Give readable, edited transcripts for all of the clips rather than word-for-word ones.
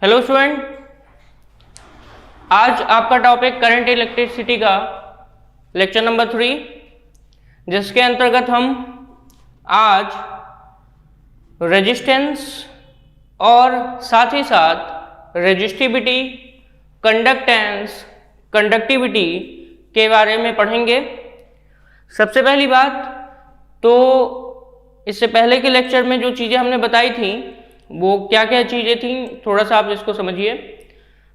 Hello student, आज आपका topic current electricity का लेक्चर नंबर 3, जिसके अंतर्गत हम आज रेजिस्टेंस और साथ ही साथ रेजिस्टिविटी, कंडक्टेंस, कंडक्टिविटी के बारे में पढ़ेंगे। सबसे पहली बात तो इससे पहले के लेक्चर में जो चीज़ें हमने बताई थी वो क्या क्या चीज़ें थी, थोड़ा सा आप इसको समझिए।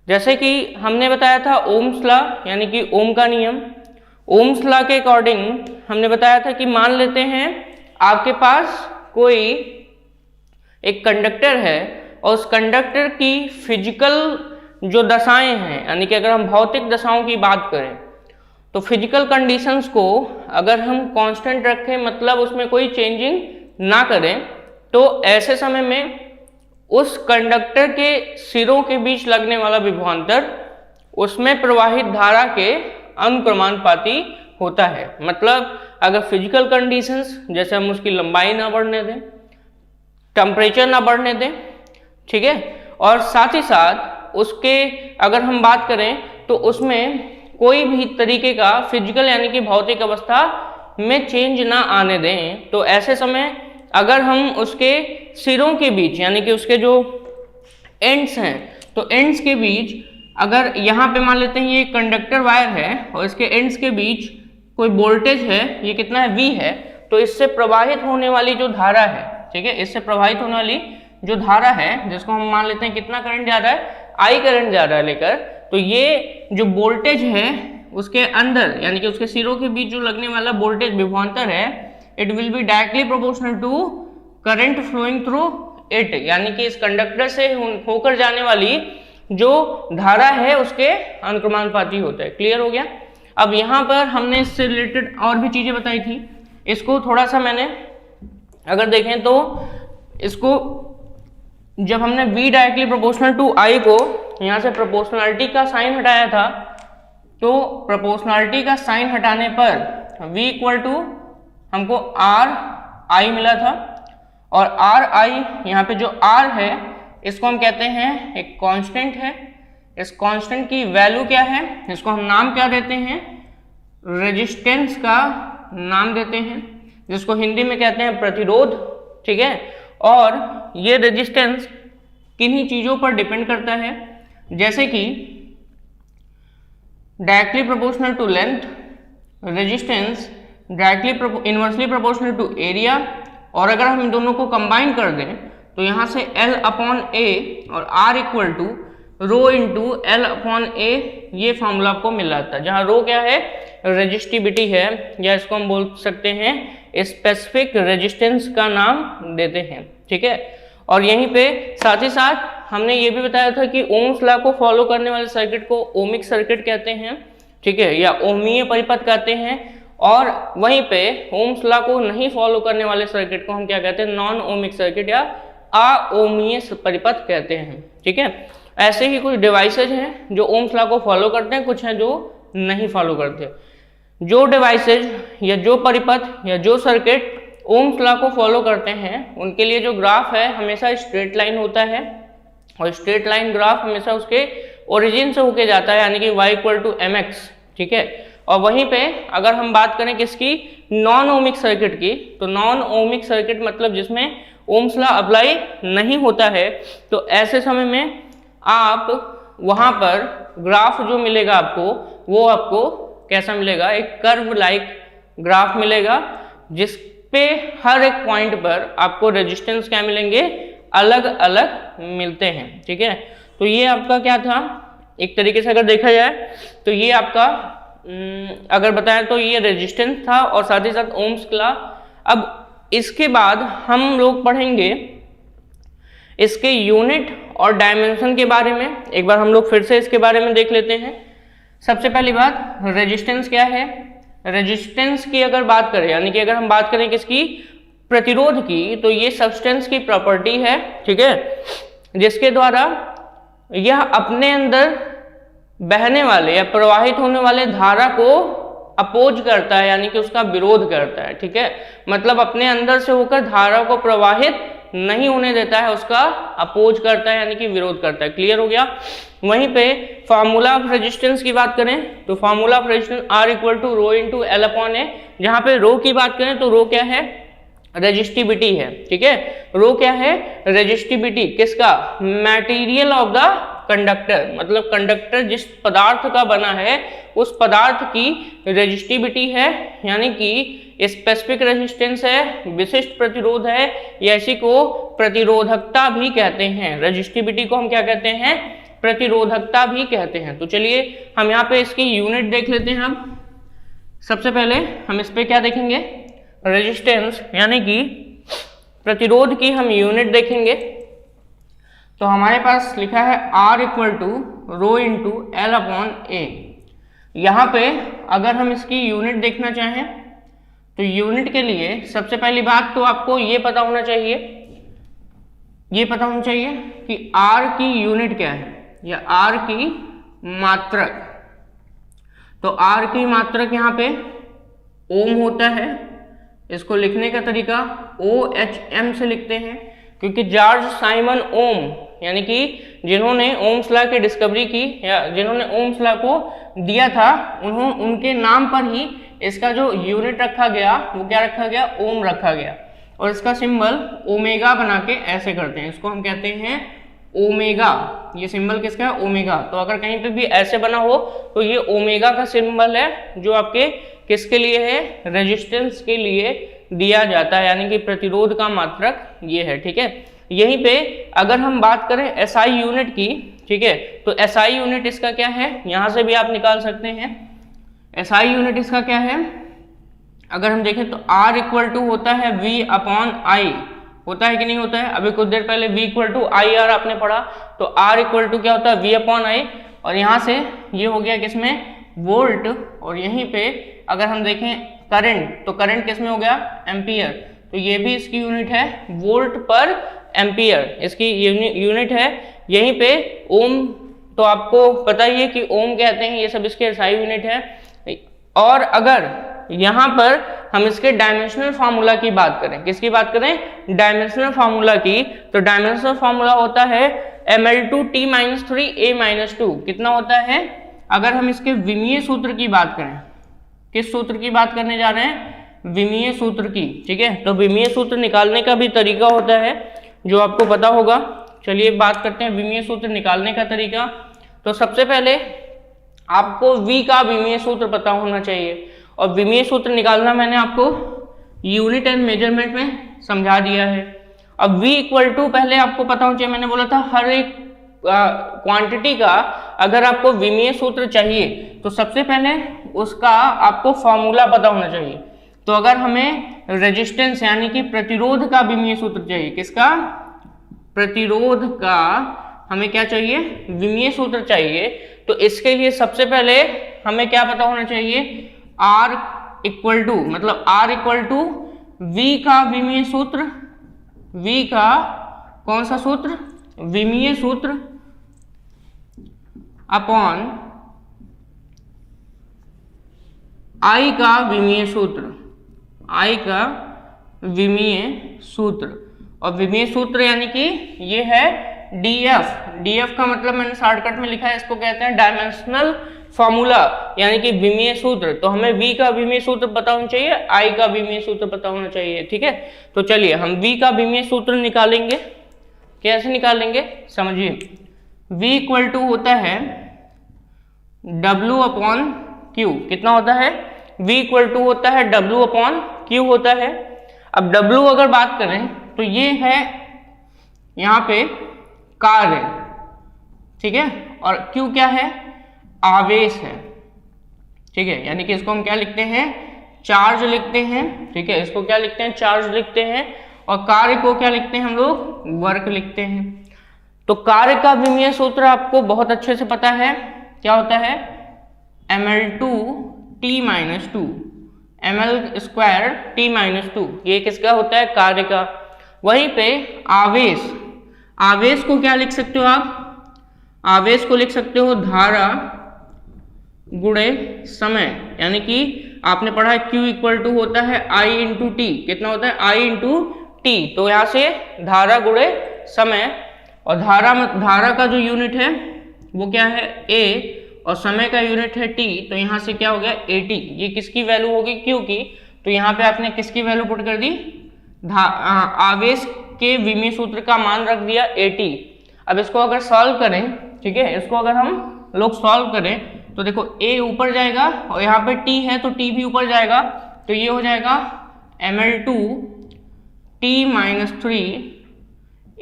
जैसे कि हमने बताया था ओम्स लॉ, यानी कि ओम का नियम। ओम्स लॉ के अकॉर्डिंग हमने बताया था कि मान लेते हैं आपके पास कोई एक कंडक्टर है और उस कंडक्टर की फिजिकल जो दशाएं हैं, यानी कि अगर हम भौतिक दशाओं की बात करें तो फिजिकल कंडीशंस को अगर हम कांस्टेंट रखें, मतलब उसमें कोई चेंजिंग ना करें, तो ऐसे समय में उस कंडक्टर के सिरों के बीच लगने वाला विभवांतर उसमें प्रवाहित धारा के अनुक्रमानुपाती होता है। मतलब अगर फिजिकल कंडीशंस जैसे हम उसकी लंबाई ना बढ़ने दें, टेम्परेचर ना बढ़ने दें, ठीक है, और साथ ही साथ उसके अगर हम बात करें तो उसमें कोई भी तरीके का फिजिकल यानी कि भौतिक अवस्था में चेंज ना आने दें, तो ऐसे समय अगर हम उसके सिरों के बीच यानी कि उसके जो एंड्स हैं, तो एंड्स के बीच अगर यहाँ पे मान लेते हैं ये कंडक्टर वायर है और इसके एंड्स के बीच कोई वोल्टेज है, ये कितना है, V है, तो इससे प्रवाहित होने वाली जो धारा है, ठीक है, इससे प्रवाहित होने वाली जो धारा है, जिसको हम मान लेते हैं कितना करंट जा रहा है, I करंट जा रहा है लेकर, तो ये जो वोल्टेज है उसके अंदर यानी कि उसके सिरों के बीच जो लगने वाला वोल्टेज विभवांतर है, it will be directly proportional to current flowing through it, यानी कि इस कंडक्टर से होकर जाने वाली जो धारा है उसके अनुक्रमानुपाती होता है। क्लियर हो गया। अब यहाँ पर हमने इससे रिलेटेड और भी चीजें बताई थी, इसको थोड़ा सा मैंने अगर देखें तो इसको जब हमने V directly proportional to I को यहाँ से प्रोपोर्शनलिटी का साइन हटाया था, तो प्रोपोर्शनलिटी का साइन हटाने पर V इक्वल टू हमको RI मिला था, और RI यहाँ पे जो R है इसको हम कहते हैं एक कांस्टेंट है। इस कांस्टेंट की वैल्यू क्या है, इसको हम नाम क्या देते हैं, रेजिस्टेंस का नाम देते हैं, जिसको हिंदी में कहते हैं प्रतिरोध, ठीक है। और ये रेजिस्टेंस किन्हीं चीज़ों पर डिपेंड करता है, जैसे कि directly proportional to length, resistance directly inversely proportional to area, और अगर हम इन दोनों को कंबाइन कर दें तो यहाँ से L अपॉन A और R equal to rho into L upon A, ये फॉर्मूला आपको मिल जाता है, जहाँ रो क्या है, रेजिस्टिविटी है, या इसको हम बोल सकते हैं स्पेसिफिक रेजिस्टेंस का नाम देते हैं, ठीक है। और यहीं पे साथ ही साथ हमने ये भी बताया था कि ओम्स लॉ को फॉलो करने वाले सर्किट को ओमिक सर्किट कहते हैं, ठीक है, या ओमीय परिपथ कहते हैं, और वहीं पे ओम्स लॉ को नहीं फॉलो करने वाले सर्किट को हम क्या कहते हैं, नॉन ओमिक सर्किट या अओमीय परिपथ कहते हैं, ठीक है। ऐसे ही कुछ डिवाइसेज हैं जो ओम्स लॉ को फॉलो करते हैं, कुछ हैं जो नहीं फॉलो करते। जो डिवाइसेज या जो परिपथ या जो सर्किट ओम्स लॉ को फॉलो करते हैं उनके लिए जो ग्राफ है हमेशा स्ट्रेट लाइन होता है, और स्ट्रेट लाइन ग्राफ हमेशा उसके ओरिजिन से होके जाता है, यानी कि y इक्वल टू mx, ठीक है। और वहीं पे अगर हम बात करें किसकी, नॉन ओमिक सर्किट की, तो नॉन ओमिक सर्किट मतलब जिसमें ओम्स लॉ अप्लाई नहीं होता है, तो ऐसे समय में आप वहाँ पर ग्राफ जो मिलेगा आपको, वो आपको कैसा मिलेगा, एक कर्व लाइक ग्राफ मिलेगा, जिस पे हर एक पॉइंट पर आपको रेजिस्टेंस क्या मिलेंगे, अलग अलग मिलते हैं, ठीक है। तो ये आपका क्या था, एक तरीके से अगर देखा जाए तो ये आपका अगर बताएं तो ये रेजिस्टेंस था और साथ ही साथ ओम्स लॉ। अब इसके बाद हम लोग पढ़ेंगे इसके यूनिट और डायमेंशन के बारे में। एक बार हम लोग फिर से इसके बारे में देख लेते हैं। सबसे पहली बात, रेजिस्टेंस क्या है। रेजिस्टेंस की अगर बात करें, यानी कि अगर हम बात करें किसकी, प्रतिरोध की, तो ये सब्सटेंस की प्रॉपर्टी है, ठीक है, जिसके द्वारा यह अपने अंदर बहने वाले या प्रवाहित होने वाले धारा को अपोज करता है, यानी कि उसका विरोध करता है, ठीक है। मतलब अपने अंदर से होकर धारा को प्रवाहित नहीं होने देता है उसका अपोज करता है यानी कि विरोध करता है। क्लियर हो गया। वहीं पे फार्मूला ऑफ रेजिस्टेंस की बात करें तो formula of resistance R equal to rho into l upon a. जहां पे रो की बात करें तो रो क्या है, रेजिस्टिविटी है। ठीक है, रो क्या है, रेजिस्टिविटी किसका, मटेरियल ऑफ द कंडक्टर, मतलब कंडक्टर जिस पदार्थ का बना है उस पदार्थ की रेजिस्टिविटी है, यानी कि स्पेसिफिक रेजिस्टेंस है, विशिष्ट प्रतिरोध है, या इसी को प्रतिरोधकता भी कहते हैं। रेजिस्टिविटी को हम क्या कहते हैं, प्रतिरोधकता भी कहते हैं। तो चलिए हम यहाँ पे इसकी यूनिट देख लेते हैं। हम सबसे पहले हम इस पे क्या देखेंगे, रेजिस्टेंस यानी कि प्रतिरोध की हम यूनिट देखेंगे। तो हमारे पास लिखा है R equal to rho into l upon a. यहाँ पे अगर हम इसकी यूनिट देखना चाहें तो यूनिट के लिए सबसे पहली बात तो आपको ये पता होना चाहिए, कि R की यूनिट क्या है, या R की मात्रक। तो R की मात्रक यहाँ पे ओम होता है। इसको लिखने का तरीका OHM से लिखते हैं, क्योंकि जॉर्ज साइमन ओम यानी कि जिन्होंने ओम्स लॉ की डिस्कवरी की या जिन्होंने ओम्स लॉ को दिया था, उनके नाम पर ही इसका जो यूनिट रखा गया वो क्या रखा गया, ओम रखा गया। और इसका सिंबल ओमेगा बना के ऐसे करते हैं, इसको हम कहते हैं ओमेगा। ये सिंबल किसका है, ओमेगा। तो अगर कहीं पे भी ऐसे बना हो तो ये ओमेगा का सिंबल है, जो आपके किसके लिए है, रेजिस्टेंस के लिए दिया जाता है, यानी कि प्रतिरोध का मात्रक ये है। ठीक है, यहीं पे अगर हम बात करें SI यूनिट की, ठीक है, तो SI यूनिट इसका क्या है, यहां से भी आप निकाल सकते हैं। SI यूनिट इसका क्या है, अगर हम देखें तो R इक्वल टू होता है V अपॉन I, होता है कि नहीं होता है। अभी कुछ देर पहले V इक्वल टू IR आपने पढ़ा, तो R इक्वल टू क्या होता है, V अपॉन I। और यहाँ से ये हो गया किसमें, वोल्ट। और यहीं पे अगर हम देखें करंट, तो करंट किसमें हो गया, एम्पियर। तो ये भी इसकी यूनिट है, वोल्ट पर एम्पियर इसकी यूनिट है। यहीं पे ओम तो आपको पता ही है कि ओम कहते हैं, ये सब इसके SI यूनिट है। और अगर यहाँ पर हम इसके डायमेंशनल फार्मूला की बात करें, किसकी बात करें, डायमेंशनल फार्मूला की, तो डायमेंशनल फार्मूला होता है ml2t-3a-2। कितना होता है, अगर हम इसके विमीय सूत्र की बात करें, किस सूत्र की बात करने जा रहे हैं, विमीय सूत्र की। ठीक है, तो विमीय सूत्र निकालने का भी तरीका होता है जो आपको पता होगा। चलिए बात करते हैं विमीय सूत्र निकालने का तरीका। तो सबसे पहले आपको V का विमीय सूत्र पता होना चाहिए, और विमीय सूत्र निकालना मैंने आपको यूनिट एंड मेजरमेंट में समझा दिया है। अब V इक्वल टू पहले आपको पता होना चाहिए, मैंने बोला था हर एक क्वांटिटी का अगर आपको विमीय सूत्र चाहिए तो सबसे पहले उसका आपको फॉर्मूला पता होना चाहिए। तो अगर हमें रेजिस्टेंस यानी कि प्रतिरोध का विमीय सूत्र चाहिए, किसका, प्रतिरोध का हमें क्या चाहिए, विमीय सूत्र चाहिए। तो इसके लिए सबसे पहले हमें क्या पता होना चाहिए, R इक्वल टू, मतलब R इक्वल टू V का विमीय सूत्र, V का कौन सा सूत्र, विमीय सूत्र, अपॉन I का विमीय सूत्र, I का विमीय सूत्र। और विमीय सूत्र यानी कि ये है DF। DF का मतलब मैंने शॉर्टकट में लिखा है, इसको कहते हैं डायमेंशनल फॉर्मूला, यानी कि विमीय सूत्र। तो हमें V का विमीय सूत्र पता होना चाहिए, I का विमीय सूत्र पता होना चाहिए। ठीक है, तो चलिए हम V का विमीय सूत्र निकालेंगे। कैसे निकालेंगे समझिए, V इक्वल टू होता है W अपॉन Q। कितना होता है, V इक्वल टू होता है W अपॉन Q होता है। अब W अगर बात करें तो ये है यहाँ पे कार्य, ठीक है, और Q क्या है, आवेश है। ठीक है, यानी कि इसको हम क्या लिखते हैं, चार्ज लिखते हैं। ठीक है, इसको क्या लिखते हैं, चार्ज लिखते हैं। और कार्य को क्या लिखते हैं हम लोग, वर्क लिखते हैं। तो कार्य का विमीय सूत्र आपको बहुत अच्छे से पता है, क्या होता है, ml2t-2, ml2t-2। ये किसका होता है, कार्य का। वहीं पे आवेश, आवेश को क्या लिख सकते हो आप, आवेश को लिख सकते हो धारा गुणे समय, यानी कि आपने पढ़ा है Q इक्वल टू होता है I इंटू टी। कितना होता है, I इंटू टी, तो यहाँ से धारा गुणे समय, और धारा का जो यूनिट है वो क्या है ए, और समय का यूनिट है टी, तो यहाँ से क्या हो गया AT। ये किसकी वैल्यू होगी Q की, तो यहाँ पे आपने किसकी वैल्यू पुट कर दी, आवेश के विमीय सूत्र का मान रख दिया AT। अब इसको अगर सॉल्व करें, ठीक है, इसको अगर हम लोग सॉल्व करें तो देखो A ऊपर जाएगा और यहाँ पे T है तो T भी ऊपर जाएगा, तो ये हो जाएगा ml2 T-3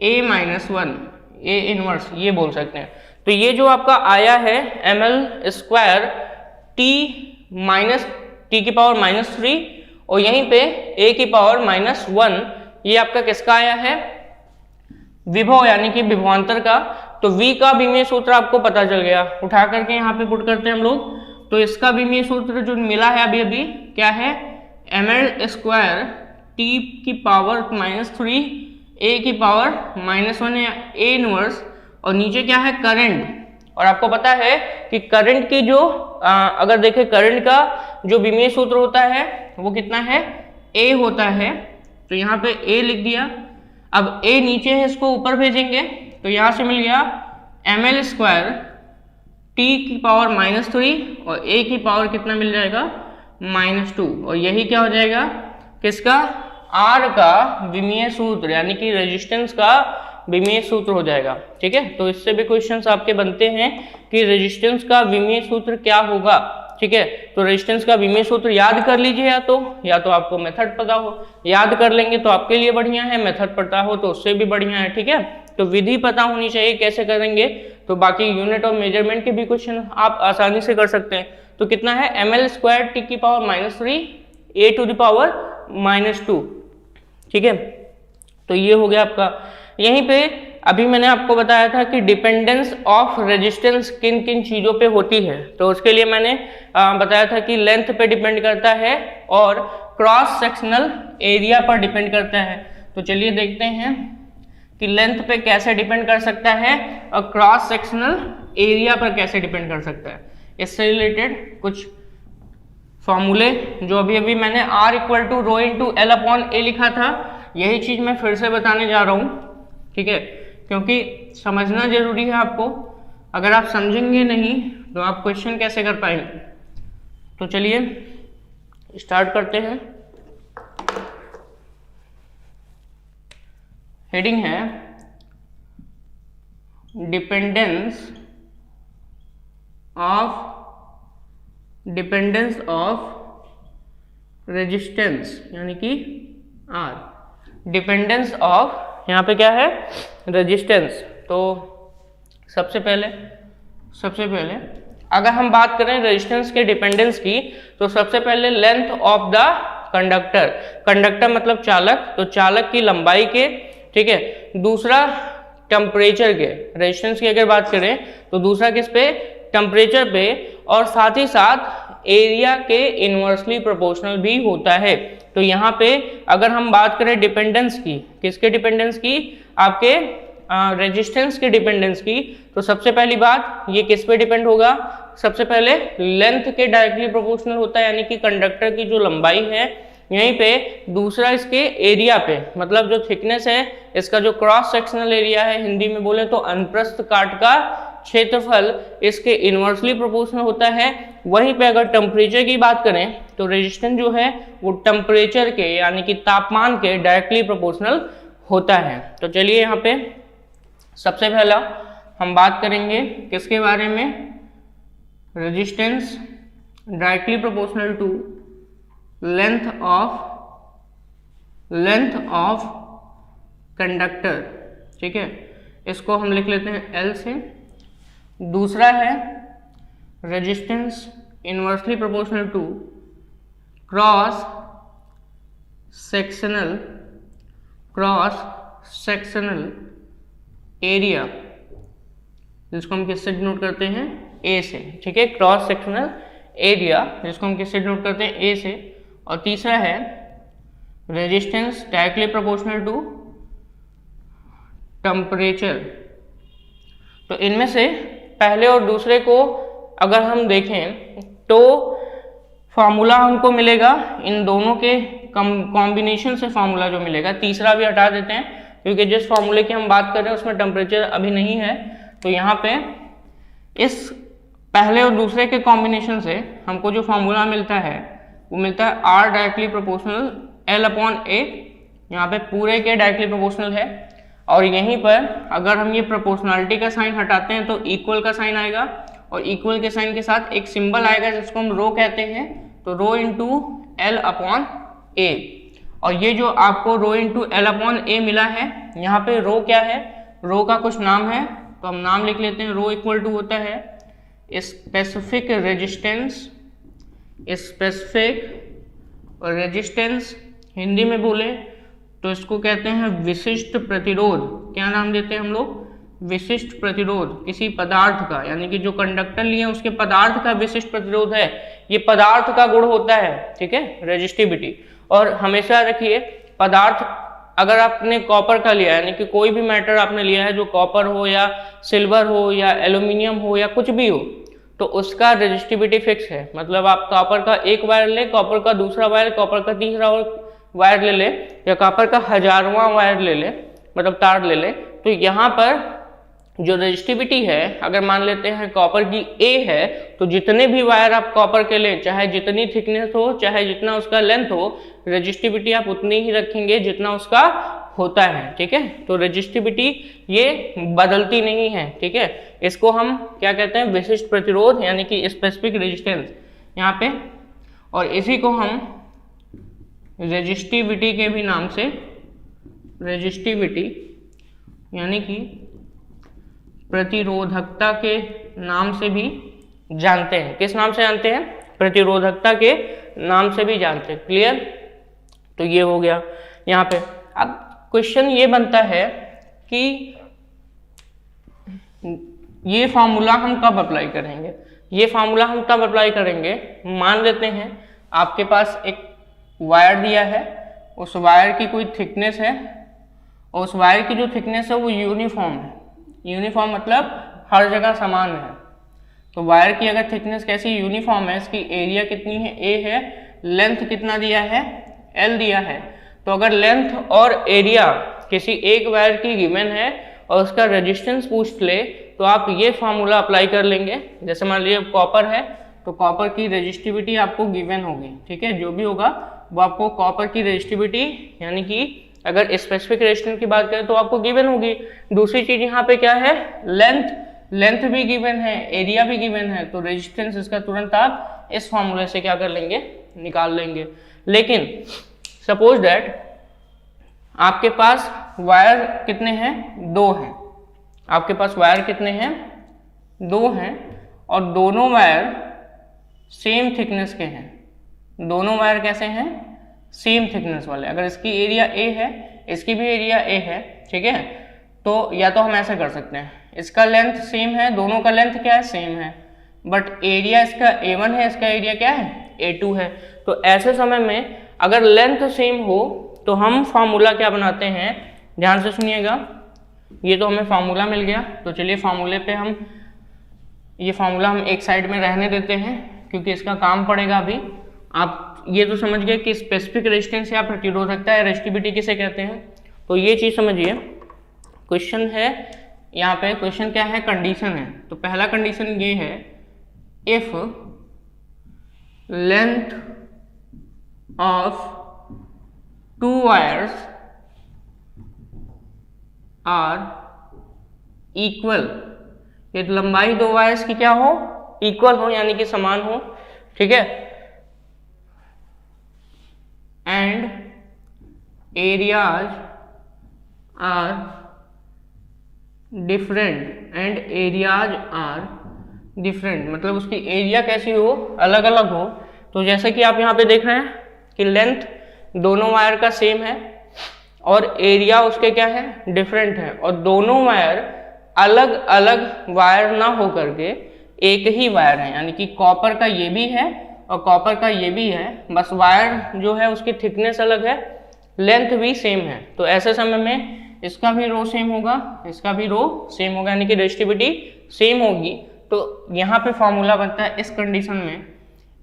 A-1 A inverse, ये बोल सकते हैं। तो ये जो आपका आया है ml² T-3 और यहीं पे A⁻⁻1, ये आपका किसका आया है, विभव यानी कि विभवांतर का। तो V का विमीय सूत्र आपको पता चल गया, उठा करके यहाँ पे पुट करते हैं हम लोग। तो इसका विमीय सूत्र जो मिला है अभी अभी क्या है, ml² T⁻⁻3 A⁻⁻1 या A इनवर्स, और नीचे क्या है करंट। और आपको पता है कि करंट की जो अगर देखें करंट का जो विमीय सूत्र होता है वो कितना है, A होता है, तो यहाँ पे A लिख दिया। अब A नीचे है, इसको ऊपर भेजेंगे तो यहाँ से मिल गया ml² T⁻⁻3 और A की पावर कितना मिल जाएगा, -2, और यही क्या हो जाएगा किसका, R का विमीय सूत्र यानी कि रेजिस्टेंस का विमीय सूत्र हो जाएगा। ठीक है, तो इससे भी क्वेश्चंस आपके बनते हैं कि रेजिस्टेंस का विमीय सूत्र क्या होगा। ठीक है, तो रेजिस्टेंस का विमीय सूत्र याद कर लीजिए, या तो आपको मेथड पता हो, याद कर लेंगे तो आपके लिए बढ़िया है, मेथड पता हो तो उससे भी बढ़िया है। ठीक है, तो विधि पता होनी चाहिए कैसे करेंगे, तो बाकी यूनिट ऑफ मेजरमेंट के भी क्वेश्चन आप आसानी से कर सकते हैं। तो कितना है ml² T⁻⁻3 A⁻⁻2। ठीक है, तो ये हो गया आपका। यहीं पे अभी मैंने आपको बताया था कि डिपेंडेंस ऑफ रेजिस्टेंस किन किन चीज़ों पे होती है, तो उसके लिए मैंने बताया था कि लेंथ पे डिपेंड करता है और क्रॉस सेक्शनल एरिया पर डिपेंड करता है। तो चलिए देखते हैं कि लेंथ पे कैसे डिपेंड कर सकता है और क्रॉस सेक्शनल एरिया पर कैसे डिपेंड कर सकता है। इससे रिलेटेड कुछ फॉर्मूले जो अभी अभी मैंने R = ρ × L/A लिखा था, यही चीज़ मैं फिर से बताने जा रहा हूँ। ठीक है, क्योंकि समझना जरूरी है आपको, अगर आप समझेंगे नहीं तो आप क्वेश्चन कैसे कर पाएंगे। तो चलिए स्टार्ट करते हैं। हेडिंग है डिपेंडेंस ऑफ रेजिस्टेंस यानी कि R, डिपेंडेंस ऑफ यहाँ पे क्या है रेजिस्टेंस। तो सबसे पहले अगर हम बात करें रेजिस्टेंस के डिपेंडेंस की, तो सबसे पहले लेंथ ऑफ द कंडक्टर मतलब चालक, तो चालक की लंबाई के। ठीक है, दूसरा टेम्परेचर के, रेजिस्टेंस की अगर बात करें तो दूसरा किस पे, टेम्परेचर पे, और साथ ही साथ एरिया के इनवर्सली प्रोपोर्शनल भी होता है। तो यहाँ पे अगर हम बात करें डिपेंडेंस की, किसके डिपेंडेंस की, आपके रेजिस्टेंस के डिपेंडेंस की, तो सबसे पहली बात ये किस पे डिपेंड होगा, सबसे पहले लेंथ के डायरेक्टली प्रोपोर्शनल होता है, यानी कि कंडक्टर की जो लंबाई है यहीं पे। दूसरा इसके एरिया पे, मतलब जो थिकनेस है, इसका जो क्रॉस सेक्शनल एरिया है, हिंदी में बोले तो अनुप्रस्थ काट का क्षेत्रफल, इसके इनवर्सली प्रोपोर्शनल होता है। वहीं पे अगर टेम्परेचर की बात करें तो रेजिस्टेंस जो है वो टेम्परेचर के यानी कि तापमान के डायरेक्टली प्रोपोर्शनल होता है। तो चलिए यहाँ पे सबसे पहला हम बात करेंगे किसके बारे में, resistance directly proportional to length of conductor. ठीक है, इसको हम लिख लेते हैं L से। दूसरा है resistance inversely proportional to cross sectional area, जिसको हम किससे डिनोट करते हैं, A से। ठीक है, क्रॉस सेक्शनल एरिया जिसको हम किससे डिनोट करते हैं, A से। और तीसरा है resistance directly proportional to temperature. तो इनमें से पहले और दूसरे को अगर हम देखें तो फॉर्मूला हमको मिलेगा इन दोनों के कॉम्बिनेशन से फॉर्मूला जो मिलेगा, तीसरा भी हटा देते हैं क्योंकि जिस फॉर्मूले की हम बात कर रहे हैं उसमें टेम्परेचर अभी नहीं है। तो यहाँ पे इस पहले और दूसरे के कॉम्बिनेशन से हमको जो फॉर्मूला मिलता है वो मिलता है R डायरेक्टली प्रोपोर्शनल L/A। यहाँ पे पूरे के डायरेक्टली प्रोपोर्शनल है और यहीं पर अगर हम ये प्रोपोर्शनलिटी का साइन हटाते हैं तो इक्वल का साइन आएगा और इक्वल के साइन के साथ एक सिंबल आएगा जिसको हम रो कहते हैं। तो रो इंटू L/A, और ये जो आपको रो इंटू L/A मिला है, यहाँ पे रो क्या है, रो का कुछ नाम है तो हम नाम लिख लेते हैं। रो इक्वल टू होता है स्पेसिफिक रेजिस्टेंस, हिंदी में बोले तो इसको कहते हैं विशिष्ट प्रतिरोध। क्या नाम देते हैं हम लोग, विशिष्ट प्रतिरोध किसी पदार्थ का, यानी कि जो कंडक्टर लिए उसके पदार्थ का विशिष्ट प्रतिरोध है, ये पदार्थ का गुण होता है, ठीक है, रेजिस्टिविटी। और हमेशा रखिए पदार्थ अगर आपने कॉपर का लिया यानी कि कोई भी मेटल आपने लिया है जो कॉपर हो या सिल्वर हो या एल्यूमिनियम हो या कुछ भी हो, तो उसका रेजिस्टिविटी फिक्स है। मतलब आप कॉपर का एक वायर ले, कॉपर का दूसरा वायर, कॉपर का तीसरा वायर ले ले, या कॉपर का 1000वां वायर ले ले, मतलब तार ले ले, तो यहाँ पर जो रेजिस्टिविटी है अगर मान लेते हैं कॉपर की A है, तो जितने भी वायर आप कॉपर के लें, चाहे जितनी थिकनेस हो, चाहे जितना उसका लेंथ हो, रेजिस्टिविटी आप उतनी ही रखेंगे जितना उसका होता है, ठीक है। तो रेजिस्टिविटी ये बदलती नहीं है, ठीक है। इसको हम क्या कहते हैं, विशिष्ट प्रतिरोध यानी कि स्पेसिफिक रेजिस्टेंस यहाँ पे, और इसी को हम रेजिस्टिविटी के भी नाम से, रेजिस्टिविटी यानी कि प्रतिरोधकता के नाम से भी जानते हैं। किस नाम से जानते हैं, प्रतिरोधकता के नाम से भी जानते हैं। क्लियर, तो ये हो गया यहाँ पे। अब क्वेश्चन ये बनता है कि ये फार्मूला हम कब अप्लाई करेंगे, ये फार्मूला हम तब अप्लाई करेंगे, मान लेते हैं आपके पास एक वायर दिया है, उस वायर की कोई थिकनेस है और उस वायर की जो थिकनेस है वो यूनिफॉर्म है। यूनिफॉर्म मतलब हर जगह समान है। तो वायर की अगर थिकनेस कैसी यूनिफॉर्म है, इसकी एरिया कितनी है, A है, लेंथ कितना दिया है, L दिया है। तो अगर लेंथ और एरिया किसी एक वायर की गिवन है और उसका रेजिस्टेंस पूछ ले तो आप ये फार्मूला अप्लाई कर लेंगे। जैसे मान लीजिए कॉपर है तो कॉपर की रेजिस्टिविटी आपको गिवन होगी, ठीक है, जो भी होगा वो आपको कॉपर की रेजिस्टिविटी यानी कि अगर स्पेसिफिक रेजिस्टेंस की बात करें तो आपको गिवन होगी। दूसरी चीज यहाँ पे क्या है, लेंथ भी गिवन है, एरिया भी गिवन है, तो रेजिस्टेंस इसका तुरंत आप इस फॉर्मूले से क्या कर लेंगे, निकाल लेंगे। लेकिन सपोज दैट आपके पास वायर कितने हैं, 2 हैं, आपके पास वायर कितने हैं, 2 हैं, और दोनों वायर सेम थिकनेस के हैं। दोनों वायर कैसे हैं, सेम थिकनेस वाले। अगर इसकी एरिया A है, इसकी भी एरिया A है, ठीक है, तो या तो हम ऐसा कर सकते हैं, इसका लेंथ सेम है, दोनों का लेंथ क्या है, सेम है, बट एरिया इसका A1 है, इसका एरिया क्या है, A2 है। तो ऐसे समय में अगर लेंथ सेम हो तो हम फार्मूला क्या बनाते हैं, ध्यान से सुनिएगा। ये तो हमें फार्मूला मिल गया, तो चलिए फार्मूले पे हम ये फार्मूला हम एक साइड में रहने देते हैं क्योंकि इसका काम पड़ेगा अभी। आप ये तो समझ गए कि स्पेसिफिक रेजिस्टेंस या प्रतिरोधकता या रेजिस्टिविटी किसे कहते हैं, तो ये चीज़ समझिए। क्वेश्चन है यहाँ पे, क्वेश्चन क्या है, कंडीशन है। तो पहला कंडीशन ये है, if length of 2 wires are equal, ये लंबाई 2 वायर्स की क्या हो, इक्वल हो यानी कि समान हो, ठीक है, and areas are different, and areas are different, मतलब उसकी एरिया कैसी हो, अलग अलग हो। तो जैसे कि आप यहाँ पे देख रहे हैं कि लेंथ दोनों वायर का सेम है और एरिया उसके क्या है, डिफरेंट है, और दोनों वायर अलग अलग वायर ना हो करके एक ही वायर है, यानी कि कॉपर का ये भी है और कॉपर का ये भी है, बस वायर जो है उसकी थिकनेस अलग है, लेंथ भी सेम है। तो ऐसे समय में इसका भी रो सेम होगा, इसका भी रो सेम होगा, यानी कि रेजिस्टिविटी सेम होगी। तो यहाँ पे फॉर्मूला बनता है इस कंडीशन में,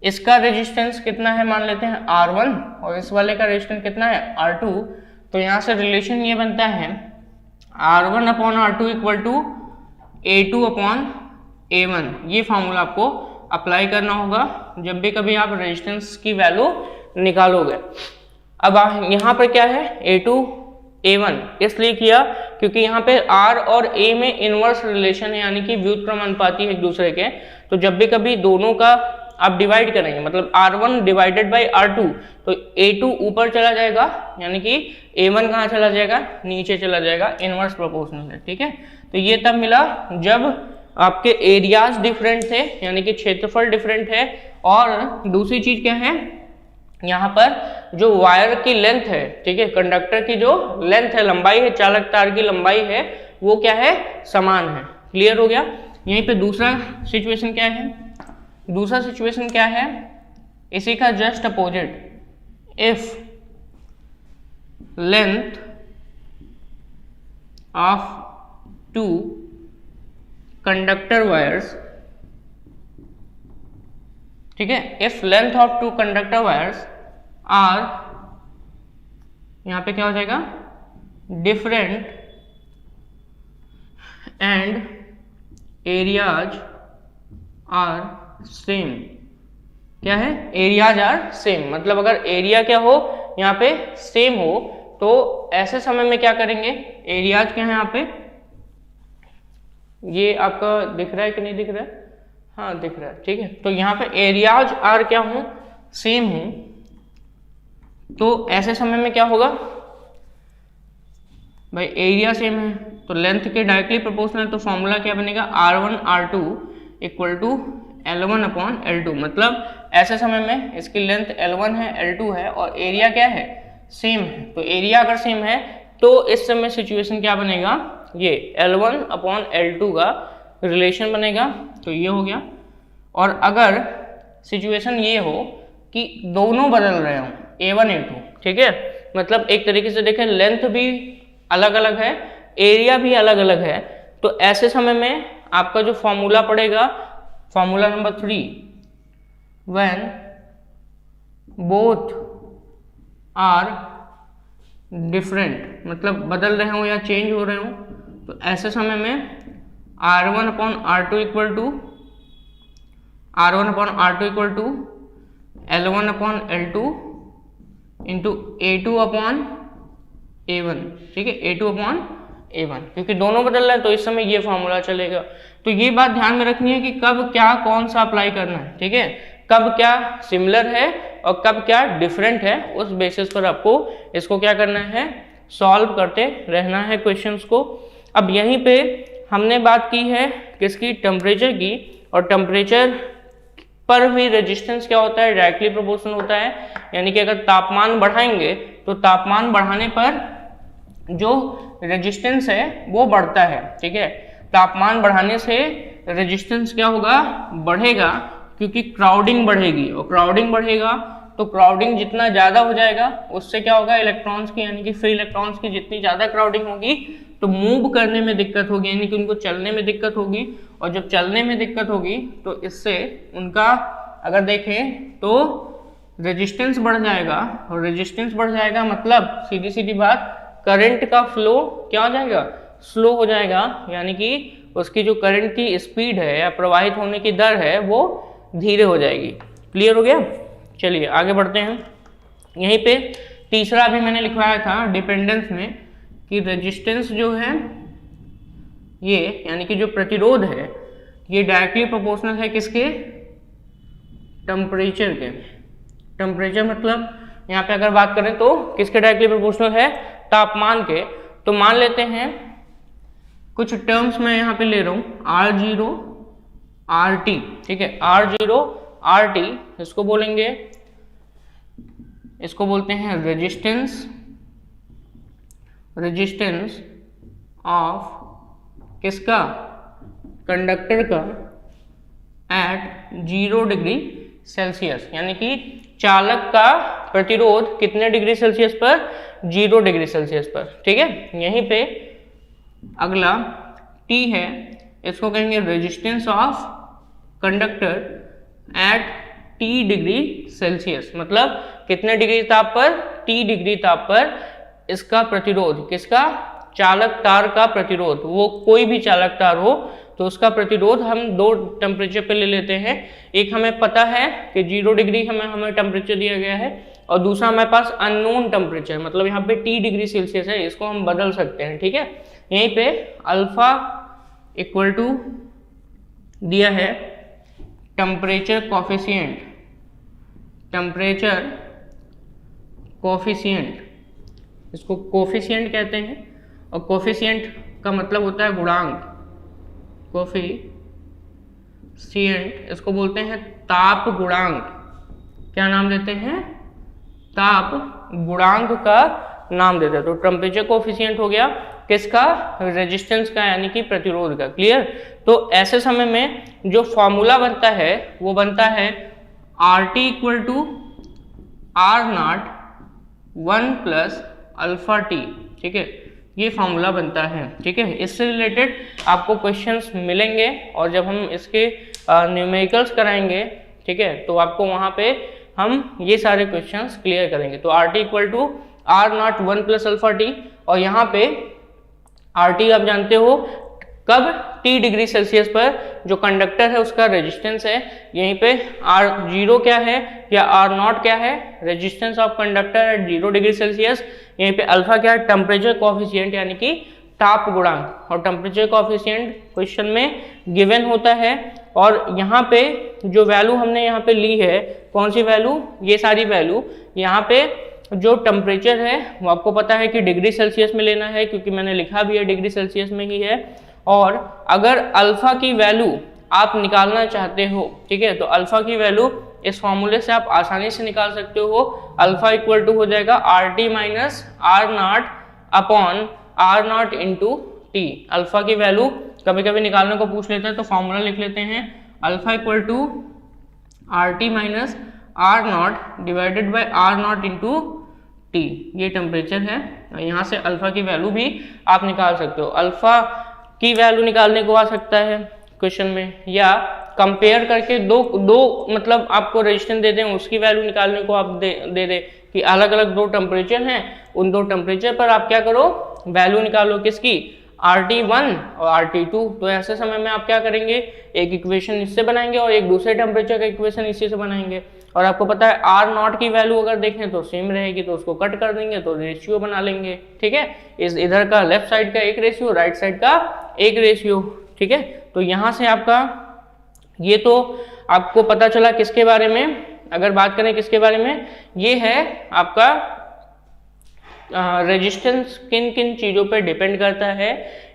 इसका रेजिस्टेंस कितना है मान लेते हैं R1 और इस वाले का रेजिस्टेंस कितना है R2। तो यहाँ से रिलेशन ये बनता है R1 upon R2 equal to A2 upon A1। ये फार्मूला आपको अप्लाई करना होगा जब भी कभी आप रेजिस्टेंस की वैल्यू निकालोगे। अब यहाँ पर क्या है A2 A1 इसलिए किया क्योंकि यहाँ पे R और A में इनवर्स रिलेशन है, यानी कि व्युत्क्रमानुपाती है एक दूसरे के। तो जब भी कभी दोनों का आप डिवाइड करेंगे मतलब R1 डिवाइडेड बाई R2 तो A2 ऊपर चला जाएगा, यानी कि A1 कहाँ चला जाएगा, नीचे चला जाएगा, इनवर्स प्रोपोर्शनल है। ठीक है, तो ये तब मिला जब आपके एरियाज डिफरेंट थे, यानी कि क्षेत्रफल डिफरेंट है। और दूसरी चीज क्या है, यहाँ पर जो वायर की लेंथ है, ठीक है, कंडक्टर की जो लेंथ है, लंबाई है, चालक तार की लंबाई है, वो क्या है, समान है। क्लियर हो गया। यहीं पे दूसरा सिचुएशन क्या है, दूसरा सिचुएशन क्या है, इसी का just opposite, if length of two conductor wires, ठीक है, if length of two conductor wires are, यहां पे क्या हो जाएगा, different and areas are same. क्या है, एरियाज आर सेम, मतलब अगर एरिया क्या हो यहाँ पे सेम हो तो ऐसे समय में क्या करेंगे, एरियाज क्या है यहाँ पे, ये आपका दिख रहा है कि नहीं दिख रहा है, हाँ दिख रहा है। ठीक है, तो यहाँ पे एरियाज आर क्या हो, सेम हो, तो ऐसे समय में क्या होगा भाई, एरिया सेम है तो लेंथ के डायरेक्टली प्रोपोर्शनल, तो फॉर्मूला क्या बनेगा, R1 R2 equal to L1 upon L2। मतलब ऐसे समय में इसकी लेंथ L1 है, L2 है और एरिया क्या है, सेम है। तो एरिया अगर सेम है तो इस समय सिचुएशन क्या बनेगा, ये L1 अपॉन L2 का रिलेशन बनेगा, तो ये हो गया। और अगर सिचुएशन ये हो कि दोनों बदल रहे हो, A1 A2, ठीक है, मतलब एक तरीके से देखें लेंथ भी अलग अलग है, एरिया भी अलग अलग है, तो ऐसे समय में आपका जो फॉर्मूला पड़ेगा, formula number 3, when both are different, मतलब बदल रहे हो या चेंज हो रहे हो, तो ऐसे समय में R1 upon R2 equal to L1 upon L2 into A2 upon A1। ठीक है, A2 अपॉन A1, क्योंकि दोनों बदल रहे हैं तो इस समय ये फॉर्मूला चलेगा। तो ये बात ध्यान में रखनी है कि कब क्या कौन सा अप्लाई करना है, ठीक है, कब क्या सिमिलर है और कब क्या डिफरेंट है, उस बेसिस पर आपको इसको क्या करना है, सॉल्व करते रहना है क्वेश्चंस को। अब यहीं पे हमने बात की है किसकी, टेम्परेचर की, और टेम्परेचर पर भी रेजिस्टेंस क्या होता है, डायरेक्टली प्रोपोर्शनल होता है, यानी कि अगर तापमान बढ़ाएंगे तो तापमान बढ़ाने पर जो रेजिस्टेंस है वो बढ़ता है। ठीक है, तापमान बढ़ाने से रेजिस्टेंस क्या होगा, बढ़ेगा, क्योंकि क्राउडिंग बढ़ेगी, और क्राउडिंग बढ़ेगा तो क्राउडिंग जितना ज़्यादा हो जाएगा उससे क्या होगा, इलेक्ट्रॉन्स की, यानी कि फ्री इलेक्ट्रॉन्स की जितनी ज़्यादा क्राउडिंग होगी तो मूव करने में दिक्कत होगी, यानी कि उनको चलने में दिक्कत होगी, और जब चलने में दिक्कत होगी तो इससे उनका अगर देखें तो रेजिस्टेंस बढ़ जाएगा, और रेजिस्टेंस बढ़ जाएगा मतलब सीधी सीधी बात, करंट का फ्लो क्या हो जाएगा, स्लो हो जाएगा, यानी कि उसकी जो करंट की स्पीड है या प्रवाहित होने की दर है वो धीरे हो जाएगी। क्लियर हो गया। चलिए आगे बढ़ते हैं। यहीं पे तीसरा भी मैंने लिखवाया था डिपेंडेंस में कि रेजिस्टेंस जो है ये, यानी कि जो प्रतिरोध है ये डायरेक्टली प्रोपोर्शनल है किसके, टेम्परेचर के। टेम्परेचर मतलब यहाँ पे अगर बात करें तो किसके डायरेक्टली प्रोपोर्शनल है, तापमान के। तो मान लेते हैं कुछ टर्म्स मैं यहाँ पे ले रहा हूँ, R0 RT, ठीक है, R0 RT, इसको बोलेंगे, इसको बोलते हैं रेजिस्टेंस ऑफ किसका, कंडक्टर का एट 0 डिग्री सेल्सियस, यानी कि चालक का प्रतिरोध कितने डिग्री सेल्सियस पर, 0 डिग्री सेल्सियस पर। ठीक है, यहीं पे अगला T है, इसको कहेंगे resistance of conductor at T degree Celsius, मतलब कितने डिग्री ताप पर? T डिग्री ताप पर इसका प्रतिरोध, किसका? चालक तार का प्रतिरोध, वो कोई भी चालक तार हो तो उसका प्रतिरोध हम दो टेम्परेचर पे ले लेते हैं। एक हमें पता है कि 0 डिग्री हमें टेम्परेचर दिया गया है, और दूसरा हमारे पास अननोन टेम्परेचर, मतलब यहाँ पे T डिग्री सेल्सियस है, इसको हम बदल सकते हैं। ठीक है, यहीं पे अल्फा इक्वल टू दिया है टेम्परेचर कोफिशिएंट, टेम्परेचर कोफिशिएंट, इसको कोफिशिएंट कहते हैं, और कोफिशिएंट का मतलब होता है गुणांक। कोफिशिएंट इसको बोलते हैं ताप गुणांक। क्या नाम देते हैं? ताप गुणांक का नाम देते हैं। तो टेम्परेचर कोफिशिएंट हो गया किसका? रेजिस्टेंस का, यानी कि प्रतिरोध का। क्लियर? तो ऐसे समय में जो फॉर्मूला बनता है वो बनता है RT equal to R0 1 plus alpha T. ठीक है, ये फॉर्मूला बनता है। ठीक है, इससे रिलेटेड आपको क्वेश्चंस मिलेंगे, और जब हम इसके न्यूमेरिकल्स कराएंगे, ठीक है, तो आपको वहाँ पे हम ये सारे क्वेश्चंस क्लियर करेंगे। तो RT equal to R0 1 plus alpha T, और यहाँ पे RT आप जानते हो कब? T डिग्री सेल्सियस पर जो कंडक्टर है उसका रेजिस्टेंस है। यहीं पे R0 क्या है या R0 क्या है? Resistance of conductor at 0 degree Celsius. यहीं पे अल्फा क्या है? टेम्परेचर कोफिशिएंट, यानी कि ताप गुणांक। और टेम्परेचर कोफिशिएंट क्वेश्चन में गिवन होता है, और यहाँ पे जो वैल्यू हमने यहाँ पे ली है, कौन सी वैल्यू? ये सारी वैल्यू। यहाँ पे जो टेम्परेचर है वो आपको पता है कि डिग्री सेल्सियस में लेना है, क्योंकि मैंने लिखा भी है डिग्री सेल्सियस में ही है। और अगर अल्फा की वैल्यू आप निकालना चाहते हो, ठीक है, तो अल्फा की वैल्यू इस फॉर्मूले से आप आसानी से निकाल सकते हो। अल्फा इक्वल टू हो जाएगा RT minus R0 upon R0 into T. Alpha की वैल्यू कभी कभी निकालने को पूछ लेते हैं, तो फॉर्मूला लिख लेते हैं alpha equal to RT minus R0 divided by R0 into T. ये टेम्परेचर है, यहाँ से अल्फा की वैल्यू भी आप निकाल सकते हो। अल्फा की वैल्यू निकालने को आ सकता है क्वेश्चन में, या कंपेयर करके दो मतलब आपको रेजिस्टेंस दे दें, उसकी वैल्यू निकालने को आप दे दे कि अलग अलग दो टेम्परेचर हैं, उन दो टेम्परेचर पर आप क्या करो? वैल्यू निकालो। किसकी? RT1 और RT2। तो ऐसे समय में आप क्या करेंगे? एक इक्वेशन इससे बनाएंगे और एक दूसरे टेम्परेचर का इक्वेशन इसी से बनाएंगे। और आपको पता है R0 की वैल्यू अगर देखें तो सेम रहेगी, तो उसको कट कर देंगे तो रेशियो बना लेंगे। ठीक है, इस इधर का लेफ्ट साइड का एक रेशियो, राइट साइड का एक रेशियो। ठीक है, तो यहाँ से आपका ये तो आपको पता चला किसके बारे में। अगर बात करें किसके बारे में, ये है आपका रेजिस्टेंस किन किन चीज़ों पे डिपेंड करता है,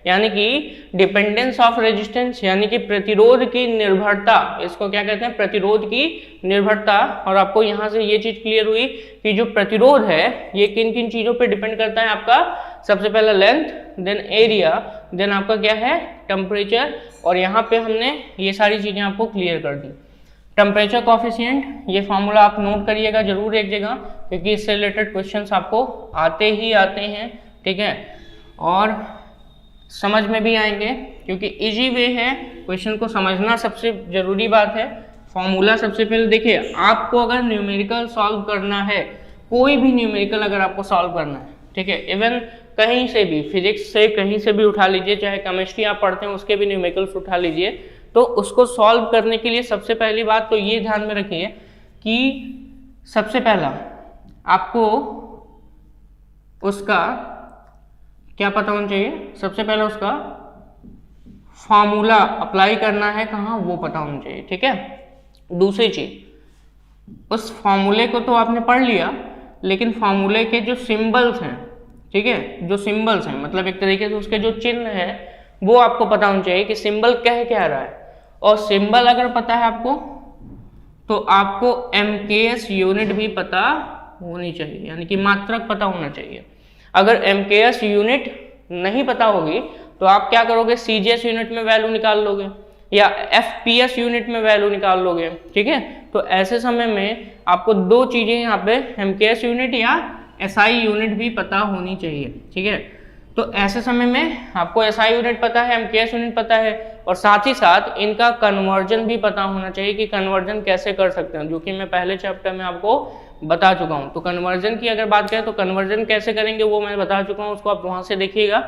यानी कि डिपेंडेंस ऑफ रेजिस्टेंस, यानी कि प्रतिरोध की निर्भरता। इसको क्या कहते हैं? प्रतिरोध की निर्भरता। और आपको यहाँ से ये चीज़ क्लियर हुई कि जो प्रतिरोध है ये किन किन चीज़ों पे डिपेंड करता है। आपका सबसे पहला लेंथ, देन एरिया, देन आपका क्या है? टेम्परेचर। और यहाँ पे हमने ये सारी चीज़ें आपको क्लियर कर दी। टेम्परेचर कोफिशिएंट, ये फॉर्मूला आप नोट करिएगा जरूर एक जगह, क्योंकि इससे रिलेटेड क्वेश्चंस आपको आते ही आते हैं। ठीक है, और समझ में भी आएंगे, क्योंकि इजी वे है, क्वेश्चन को समझना सबसे ज़रूरी बात है। फॉर्मूला सबसे पहले देखिए, आपको अगर न्यूमेरिकल सॉल्व करना है, कोई भी न्यूमेरिकल अगर आपको सॉल्व करना है, ठीक है, इवन कहीं से भी, फिजिक्स से कहीं से भी उठा लीजिए, चाहे केमिस्ट्री आप पढ़ते हैं उसके भी न्यूमेरिकल्स उठा लीजिए, तो उसको सॉल्व करने के लिए सबसे पहली बात तो ये ध्यान में रखिए कि सबसे पहला आपको उसका क्या पता होना चाहिए। सबसे पहले उसका फॉर्मूला अप्लाई करना है कहाँ, वो पता होना चाहिए। ठीक है, दूसरी चीज, उस फॉर्मूले को तो आपने पढ़ लिया, लेकिन फॉर्मूले के जो सिंबल्स हैं, ठीक है, जो सिंबल्स हैं, मतलब एक तरीके से उसके जो चिन्ह है वो आपको पता होना चाहिए कि सिंबल कह क्या रहा है। और सिंबल अगर पता है आपको, तो आपको MKS यूनिट भी पता होनी चाहिए, यानी कि मात्रक पता होना चाहिए। अगर MKS यूनिट नहीं पता होगी तो आप क्या करोगे? CGS यूनिट में वैल्यू निकाल लोगे या FPS यूनिट में वैल्यू निकाल लोगे। ठीक है, तो ऐसे समय में आपको दो चीजें यहाँ पे MKS यूनिट या SI यूनिट भी पता होनी चाहिए। ठीक है, तो ऐसे समय में आपको एसआई यूनिट पता है, एमकेएस यूनिट पता है, और साथ ही साथ इनका कन्वर्जन भी पता होना चाहिए कि कन्वर्जन कैसे कर सकते हैं, जो कि मैं पहले चैप्टर में आपको बता चुका हूँ। तो कन्वर्जन की अगर बात करें तो कन्वर्जन कैसे करेंगे वो मैं बता चुका हूँ, उसको आप वहाँ से देखिएगा।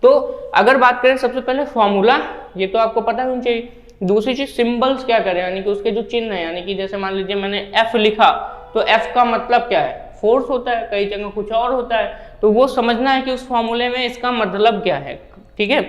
तो अगर बात करें सबसे पहले फॉर्मूला, ये तो आपको पता होना चाहिए। दूसरी चीज सिंबल्स क्या करें, यानी कि उसके जो चिन्ह है, यानी कि जैसे मान लीजिए मैंने एफ लिखा तो एफ का मतलब क्या है, फोर्स होता है, कई जगह कुछ और होता है, तो वो समझना है कि उस फॉर्मूले में इसका मतलब क्या है, ठीक है।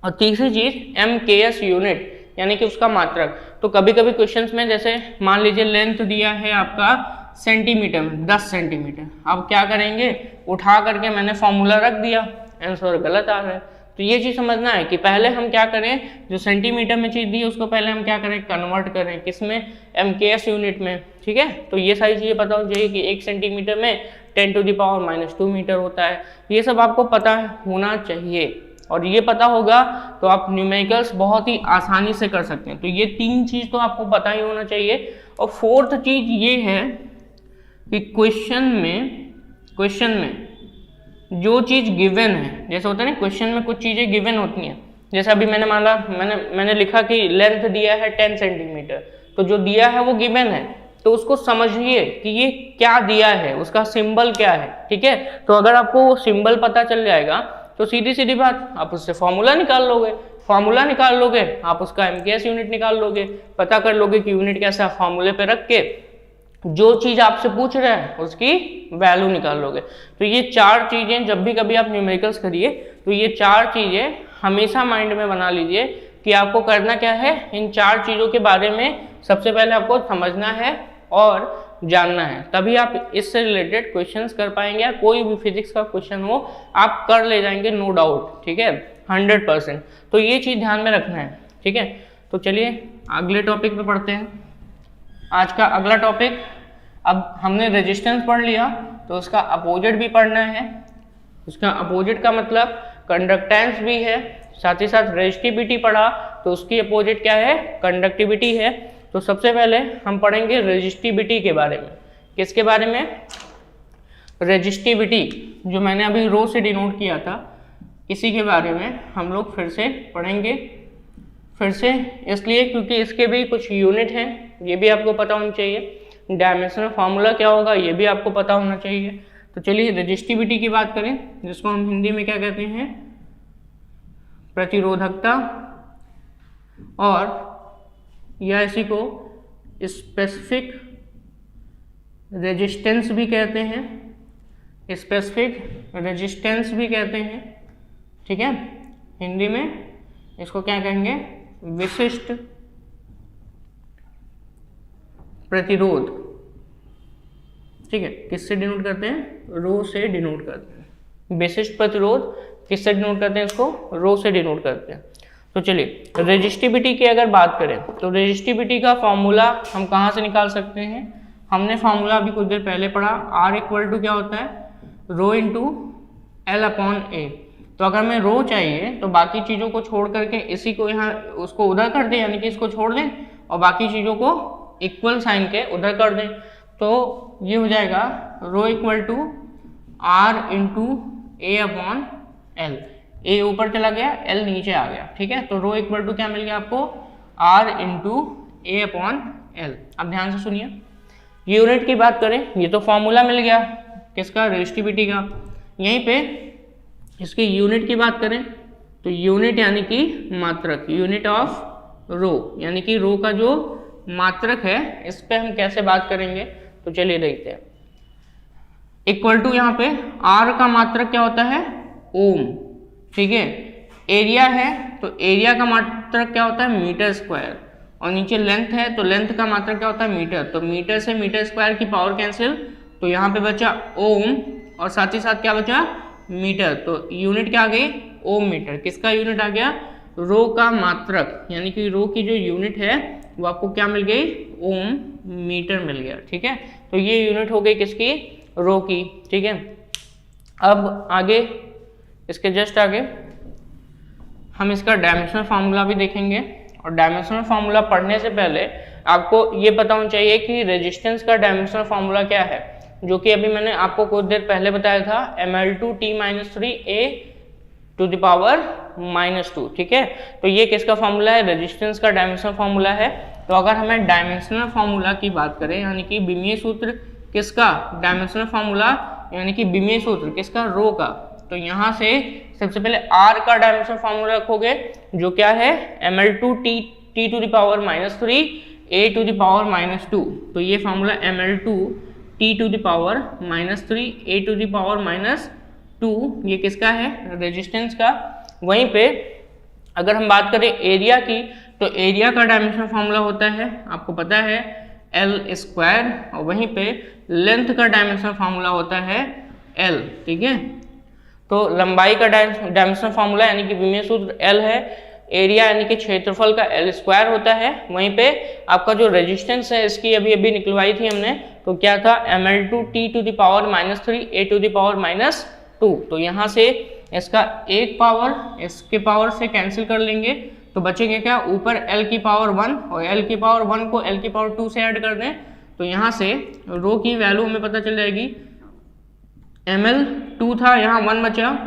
और तीसरी चीज एमकेएस यूनिट, यानी कि उसका मात्रक। तो कभी कभी क्वेश्चंस में जैसे मान लीजिए लेंथ दिया है आपका सेंटीमीटर में 10 सेंटीमीटर, अब क्या करेंगे, उठा करके मैंने फॉर्मूला रख दिया, आंसर गलत आ रहा है। तो ये चीज समझना है कि पहले हम क्या करें, जो सेंटीमीटर में चीज दी है उसको पहले हम क्या करें, कन्वर्ट करें किसमें, एमकेएस यूनिट में, ठीक है। तो ये सारी चीजें पता होनी चाहिए कि 1 सेंटीमीटर में 10⁻⁻² मीटर होता है, ये सब आपको पता होना चाहिए। और ये पता होगा तो आप न्यूमेरिकल्स बहुत ही आसानी से कर सकते हैं। तो ये 3 चीज तो आपको पता ही होना चाहिए। और फोर्थ चीज ये है कि क्वेश्चन में जो चीज गिवन है, जैसे होता है ना क्वेश्चन में कुछ चीजें गिवन होती हैं, जैसे अभी मैंने लिखा कि लेंथ दिया है 10 सेंटीमीटर, तो जो दिया है वो गिवन है, तो उसको समझिए कि ये क्या दिया है, उसका सिंबल क्या है, ठीक है। तो अगर आपको वो सिंबल पता चल जाएगा तो सीधी सीधी बात आप उससे फॉर्मूला निकाल लोगे, आप उसका एमकेएस यूनिट निकाल लोगे, पता कर लोगे कि यूनिट कैसा, फॉर्मूले पे रख के जो चीज आपसे पूछ रहे हैं उसकी वैल्यू निकाल लोगे। तो ये 4 चीजें जब भी कभी आप न्यूमेरिकल्स करिए तो ये 4 चीजें हमेशा माइंड में बना लीजिए कि आपको करना क्या है, इन 4 चीजों के बारे में सबसे पहले आपको समझना है और जानना है, तभी आप इससे रिलेटेड क्वेश्चंस कर पाएंगे, या कोई भी फिजिक्स का क्वेश्चन हो आप कर ले जाएंगे, नो डाउट, ठीक है, 100%। तो ये चीज ध्यान में रखना है, ठीक है। तो चलिए अगले टॉपिक पे पढ़ते हैं। आज का अगला टॉपिक, अब हमने रेजिस्टेंस पढ़ लिया तो उसका अपोजिट भी पढ़ना है। उसका अपोजिट का मतलब कंडक्टेंस भी है, साथ ही साथ रेजिस्टिविटी पढ़ा तो उसकी अपोजिट क्या है, कंडक्टिविटी है। तो सबसे पहले हम पढ़ेंगे रेजिस्टिविटी के बारे में। किसके बारे में, रेजिस्टिविटी, जो मैंने अभी रो से डिनोट किया था, इसी के बारे में हम लोग फिर से पढ़ेंगे, फिर से इसलिए क्योंकि इसके भी कुछ यूनिट हैं, ये भी आपको पता होना चाहिए। डायमेंशनल फार्मूला क्या होगा ये भी आपको पता होना चाहिए। तो चलिए रेजिस्टिविटी की बात करें, जिसको हम हिंदी में क्या कहते हैं, प्रतिरोधकता, और या इसी को स्पेसिफिक रेजिस्टेंस भी कहते हैं, स्पेसिफिक रेजिस्टेंस भी कहते हैं, ठीक है। हिंदी में इसको क्या कहेंगे, विशिष्ट प्रतिरोध, ठीक है। किससे डिनोट करते हैं, रो से डिनोट करते हैं। विशिष्ट प्रतिरोध किससे डिनोट करते हैं, इसको रो से डिनोट करते हैं। तो चलिए रेजिस्टिविटी की अगर बात करें तो रेजिस्टिविटी का फॉर्मूला हम कहाँ से निकाल सकते हैं, हमने फॉर्मूला अभी कुछ देर पहले पढ़ा, R इक्वल टू क्या होता है, रो इंटू L/A। तो अगर मैं रो चाहिए तो बाकी चीज़ों को छोड़ करके इसी को यहाँ उसको उधर कर दें, यानी कि इसको छोड़ दें और बाकी चीज़ों को इक्वल साइन के उधर कर दें, तो ये हो जाएगा rho equal to R into A/L। A ऊपर चला गया, एल नीचे आ गया, ठीक है। तो रो इक्वल टू क्या मिल गया आपको, R इंटू A/L। अब ध्यान से सुनिए, यूनिट की बात करें, ये तो फॉर्मूला मिल गया किसका, रेजिस्टिविटी का। यहीं पे इसकी यूनिट की बात करें तो यूनिट यानी कि मात्रक, यूनिट ऑफ रो, यानी कि रो का जो मात्रक है, इस पे हम कैसे बात करेंगे, तो चलिए देखते हैं। इक्वल टू यहाँ पे R का मात्रक क्या होता है, ओम, ठीक है। एरिया है तो एरिया का मात्रक क्या होता है, मीटर स्क्वायर, और नीचे लेंथ है तो लेंथ का मात्रक क्या होता है, मीटर। तो मीटर से मीटर स्क्वायर की पावर कैंसिल, तो यहाँ पे बचा ओम और साथ ही साथ क्या बचा, मीटर। तो यूनिट क्या आ गई, ओम मीटर। किसका यूनिट आ गया, रो का मात्रक, यानी कि रो की जो यूनिट है वो आपको क्या मिल गई, ओम मीटर मिल गया, ठीक है। तो ये यूनिट हो गई किसकी, रो की, ठीक है। अब आगे, इसके जस्ट आगे हम इसका डायमेंशनल फार्मूला भी देखेंगे, और डायमेंशनल फार्मूला पढ़ने से पहले आपको ये पता होना चाहिए कि रेजिस्टेंस का डायमेंशनल फार्मूला क्या है, जो कि अभी मैंने आपको कुछ देर पहले बताया था, ml2t-3 A to the power -2, ठीक है। तो ये किसका फॉर्मूला है, रेजिस्टेंस का डायमेंशनल फॉर्मूला है। तो अगर हमें डायमेंशनल फॉर्मूला की बात करें, यानी कि बीमीय सूत्र किसका, डायमेंशनल फॉर्मूला यानी कि बीमीय सूत्र किसका, रो का। तो यहाँ से सबसे पहले R का डायमेंशनल फॉर्मूला रखोगे जो क्या है ml2 t to the power -3 a to the power -2। तो ये formula ml2 t to the power -3 a to the power -2 ये किसका है, रेजिस्टेंस का। वहीं पे अगर हम बात करें एरिया की, तो एरिया का डायमेंशनल फॉर्मूला होता है, आपको पता है, L²। और वहीं पे लेंथ का डायमेंशनल फॉर्मूला होता है L, ठीक है। तो लंबाई का डायमेंशनल फॉर्मूला यानी कि विमीय सूत्र L है, एरिया यानी कि क्षेत्रफल का L² होता है। वहीं पे आपका जो रेजिस्टेंस है इसकी अभी अभी निकलवाई थी हमने, तो क्या था ml2 t to the power -3 a to the power -2। तो यहाँ से इसका एक पावर इसके पावर से कैंसिल कर लेंगे तो बचेंगे क्या, ऊपर l की पावर 1 और l की पावर 1 को l की पावर 2 से ऐड कर दें तो यहाँ से रो की वैल्यू हमें पता चल जाएगी। ml2 था, यहाँ 1 बचा,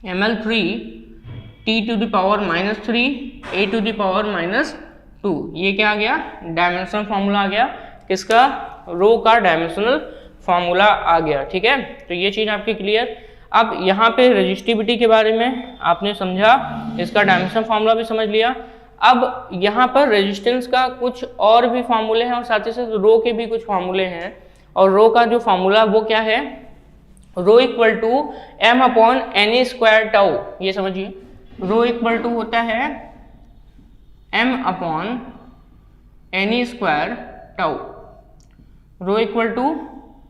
ml3 t to the power -3 a to the power -2। ये क्या आ गया, डायमेंशनल फॉर्मूला आ गया, किसका, रो का डायमेंशनल फॉर्मूला आ गया, ठीक है। तो ये चीज़ आपकी क्लियर। अब यहाँ पे रेजिस्टिविटी के बारे में आपने समझा, इसका डायमेंशनल फॉर्मूला भी समझ लिया। अब यहाँ पर रेजिस्टेंस का कुछ और भी फॉर्मूले हैं और साथ ही साथ रो के भी कुछ फॉर्मूले हैं। और रो का जो फॉर्मूला वो क्या है, रो इक्वल टू m/n² टाउ। ये समझिए, रो इक्वल टू होता है m/n² tau. Rho equal to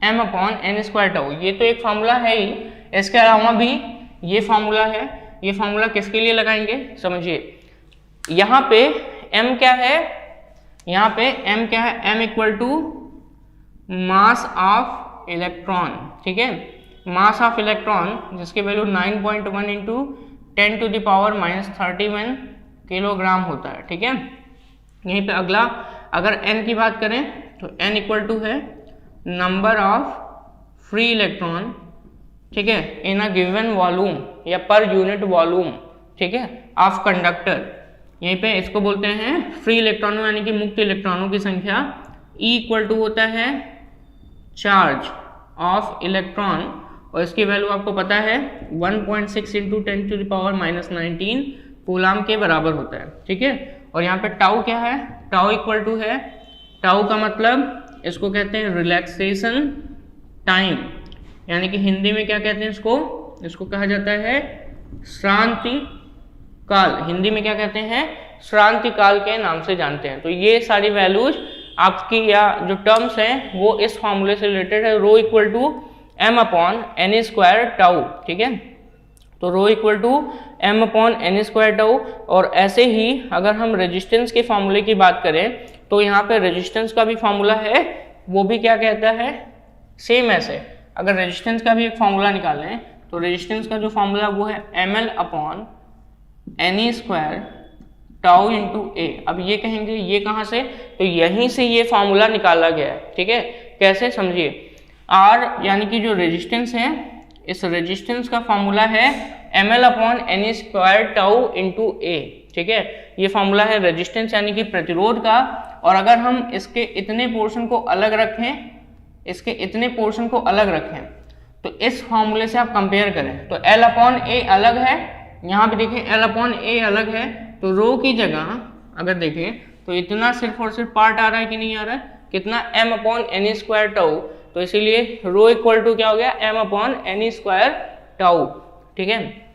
m/n² tau, ये तो एक फॉर्मूला है ही। इसके अलावा भी ये फॉर्मूला है, ये फॉर्मूला किसके लिए लगाएंगे समझिए। यहाँ पे m क्या है, यहाँ पे m क्या है, m equal to mass of electron, ठीक है। मास ऑफ इलेक्ट्रॉन जिसकी value 9.1 into 10 to the power -31 kilogram होता है, ठीक है। यहीं पे अगला अगर n की बात करें तो n इक्वल टू है नंबर ऑफ फ्री इलेक्ट्रॉन, ठीक है, इन अ गिवन वॉल्यूम या पर यूनिट वॉल्यूम, ठीक है, ऑफ कंडक्टर। यहीं पे इसको बोलते हैं फ्री इलेक्ट्रॉनों यानी कि मुक्त इलेक्ट्रॉनों की संख्या। E इक्वल टू होता है चार्ज ऑफ इलेक्ट्रॉन और इसकी वैल्यू आपको पता है 1.6 into 10 to the power -19 coulomb के बराबर होता है, ठीक है। और यहाँ पे टाउ क्या है, टाउ इक्वल टू है, टाउ का मतलब इसको कहते हैं रिलैक्सेशन टाइम, यानी कि हिंदी में क्या कहते हैं इसको कहा जाता है श्रांति काल। हिंदी में क्या कहते हैं, श्रांति काल के नाम से जानते हैं। तो ये सारी वैल्यूज आपकी या जो टर्म्स हैं वो इस फॉर्मूले से रिलेटेड है, रो इक्वल टू m/n² टाउ, ठीक है। तो रो इक्वल टू m/n² टाउ। और ऐसे ही अगर हम रेजिस्टेंस के फॉर्मूले की बात करें तो यहाँ पे रेजिस्टेंस का भी फॉर्मूला है, वो भी क्या कहता है, सेम ऐसे। अगर रेजिस्टेंस का भी एक फॉर्मूला निकालें तो रेजिस्टेंस का जो फॉर्मूला वो है ml/ne² टाउ इंटू ए। अब ये कहेंगे ये कहाँ से, तो यहीं से ये फॉर्मूला निकाला गया है, ठीक है। कैसे समझिए, R यानी कि जो रेजिस्टेंस है, इस रेजिस्टेंस का फॉर्मूला है ml/ne² टाउ इंटू ए, ठीक है। ये फॉर्मूला है रेजिस्टेंस यानी कि प्रतिरोध का। और अगर हम इसके इतने पोर्शन को अलग रखें, इसके इतने पोर्शन को अलग रखें तो इस फॉर्मूले से आप कंपेयर करें तो L/A अलग है, यहाँ पे देखिए L/A अलग है। तो रो की जगह अगर देखें तो इतना सिर्फ और सिर्फ पार्ट आ रहा है कि नहीं आ रहा है, कितना m/ne² टाउ। तो इसीलिए रो इक्वल टू क्या हो गया, m/ne² टाउ, ठीक है।